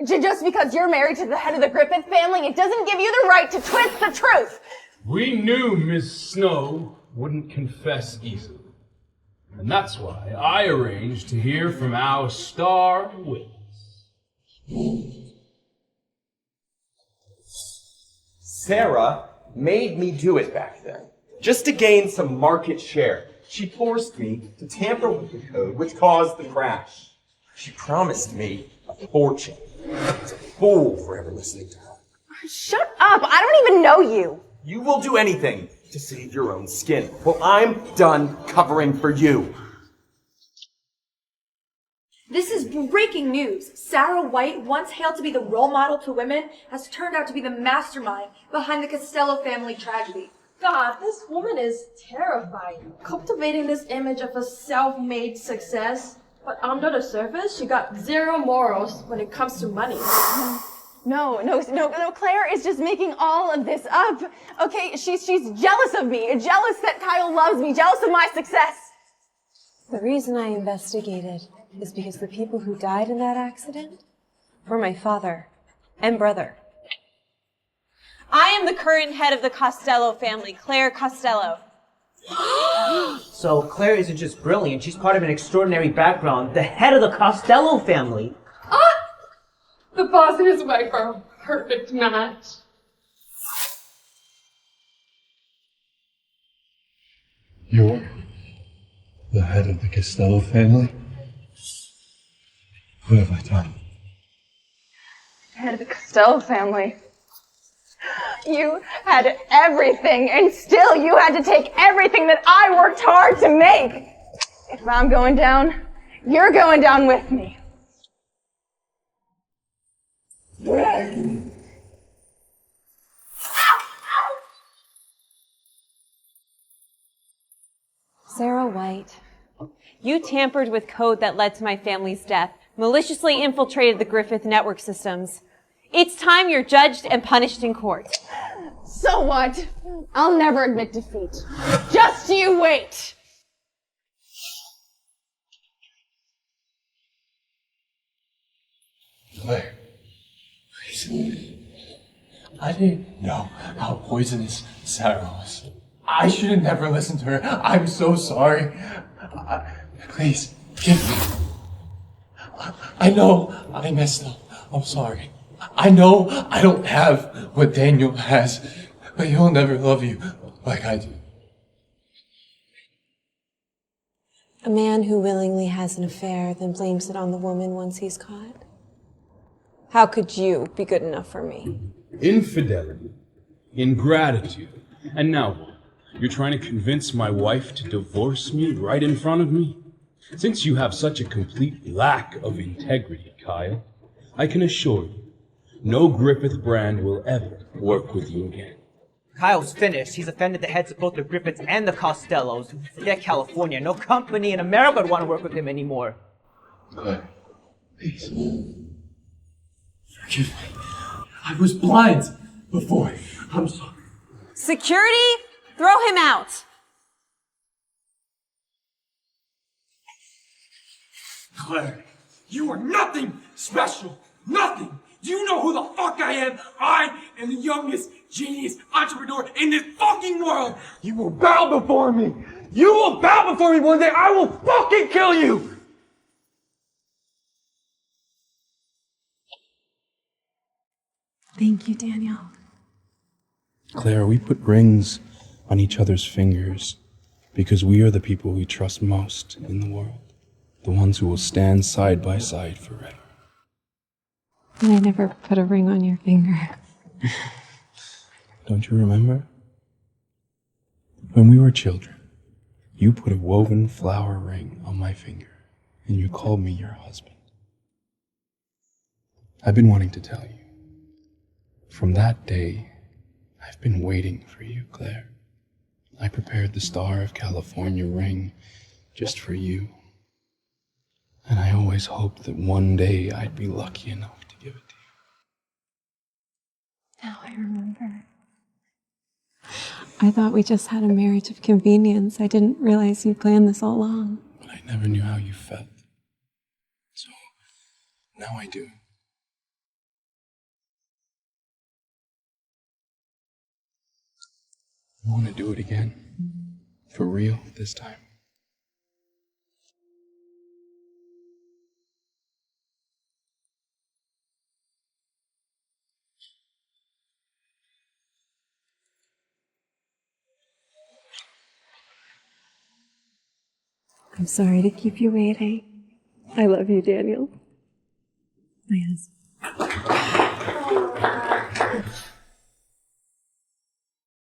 Just because you're married to the head of the Griffith family, it doesn't give you the right to twist the truth. We knew Miss Snow wouldn't confess easily. And that's why I arranged to hear from our star witness. Sarah made me do it back then, just to gain some market share. She forced me to tamper with the code, which caused the crash. She promised me a fortune. It's a fool for ever listening to her. Shut up! I don't even know you! You will do anything to save your own skin. Well, I'm done covering for you. This is breaking news. Sarah White, once hailed to be the role model to women, has turned out to be the mastermind behind the Costello family tragedy. God, this woman is terrifying. Cultivating this image of a self-made success, but under the surface, she got zero morals when it comes to money. No, Claire is just making all of this up. Okay, she's jealous of me, jealous that Kyle loves me, jealous of my success. The reason I investigated is because the people who died in that accident were my father and brother. I am the current head of the Costello family, Claire Costello. So Claire isn't just brilliant, she's part of an extraordinary background, the head of the Costello family. The boss and his wife are a perfect match. You're the head of the Costello family? What have I done? Head of the Costello family. You had everything, and still you had to take everything that I worked hard to make. If I'm going down, you're going down with me. Sarah White, you tampered with code that led to my family's death, maliciously infiltrated the Griffith network systems. It's time you're judged and punished in court. So what? I'll never admit defeat. Just you wait! Claire, please. I didn't know how poisonous Sarah was. I should have never listened to her. I'm so sorry. Please, forgive me. I know I messed up. I'm sorry. I know I don't have what Daniel has, but he'll never love you like I do. A man who willingly has an affair, then blames it on the woman once he's caught. How could you be good enough for me? Infidelity, ingratitude, and now what? You're trying to convince my wife to divorce me right in front of me? Since you have such a complete lack of integrity, Kyle, I can assure you, no Griffith brand will ever work with you again. Kyle's finished. He's offended the heads of both the Griffiths and the Costellos. Forget California. No company in America would want to work with him anymore. Claire, please. Forgive me. I was blind before. I'm sorry. Security? Throw him out! Claire, you are nothing special. Nothing. Do you know who the fuck I am? I am the youngest genius entrepreneur in this fucking world. You will bow before me. You will bow before me one day. I will fucking kill you. Thank you, Daniel. Claire, we put rings on each other's fingers because we are the people we trust most in the world. The ones who will stand side by side forever. And I never put a ring on your finger. Don't you remember? When we were children, you put a woven flower ring on my finger and you called me your husband. I've been wanting to tell you. From that day, I've been waiting for you, Claire. I prepared the Star of California ring just for you. And I always hoped that one day I'd be lucky enough to give it to you. Now I remember. I thought we just had a marriage of convenience. I didn't realize you planned this all along. But I never knew how you felt. So, now I do. I want to do it again. For real this time. I'm sorry to keep you waiting. I love you, Daniel. My husband.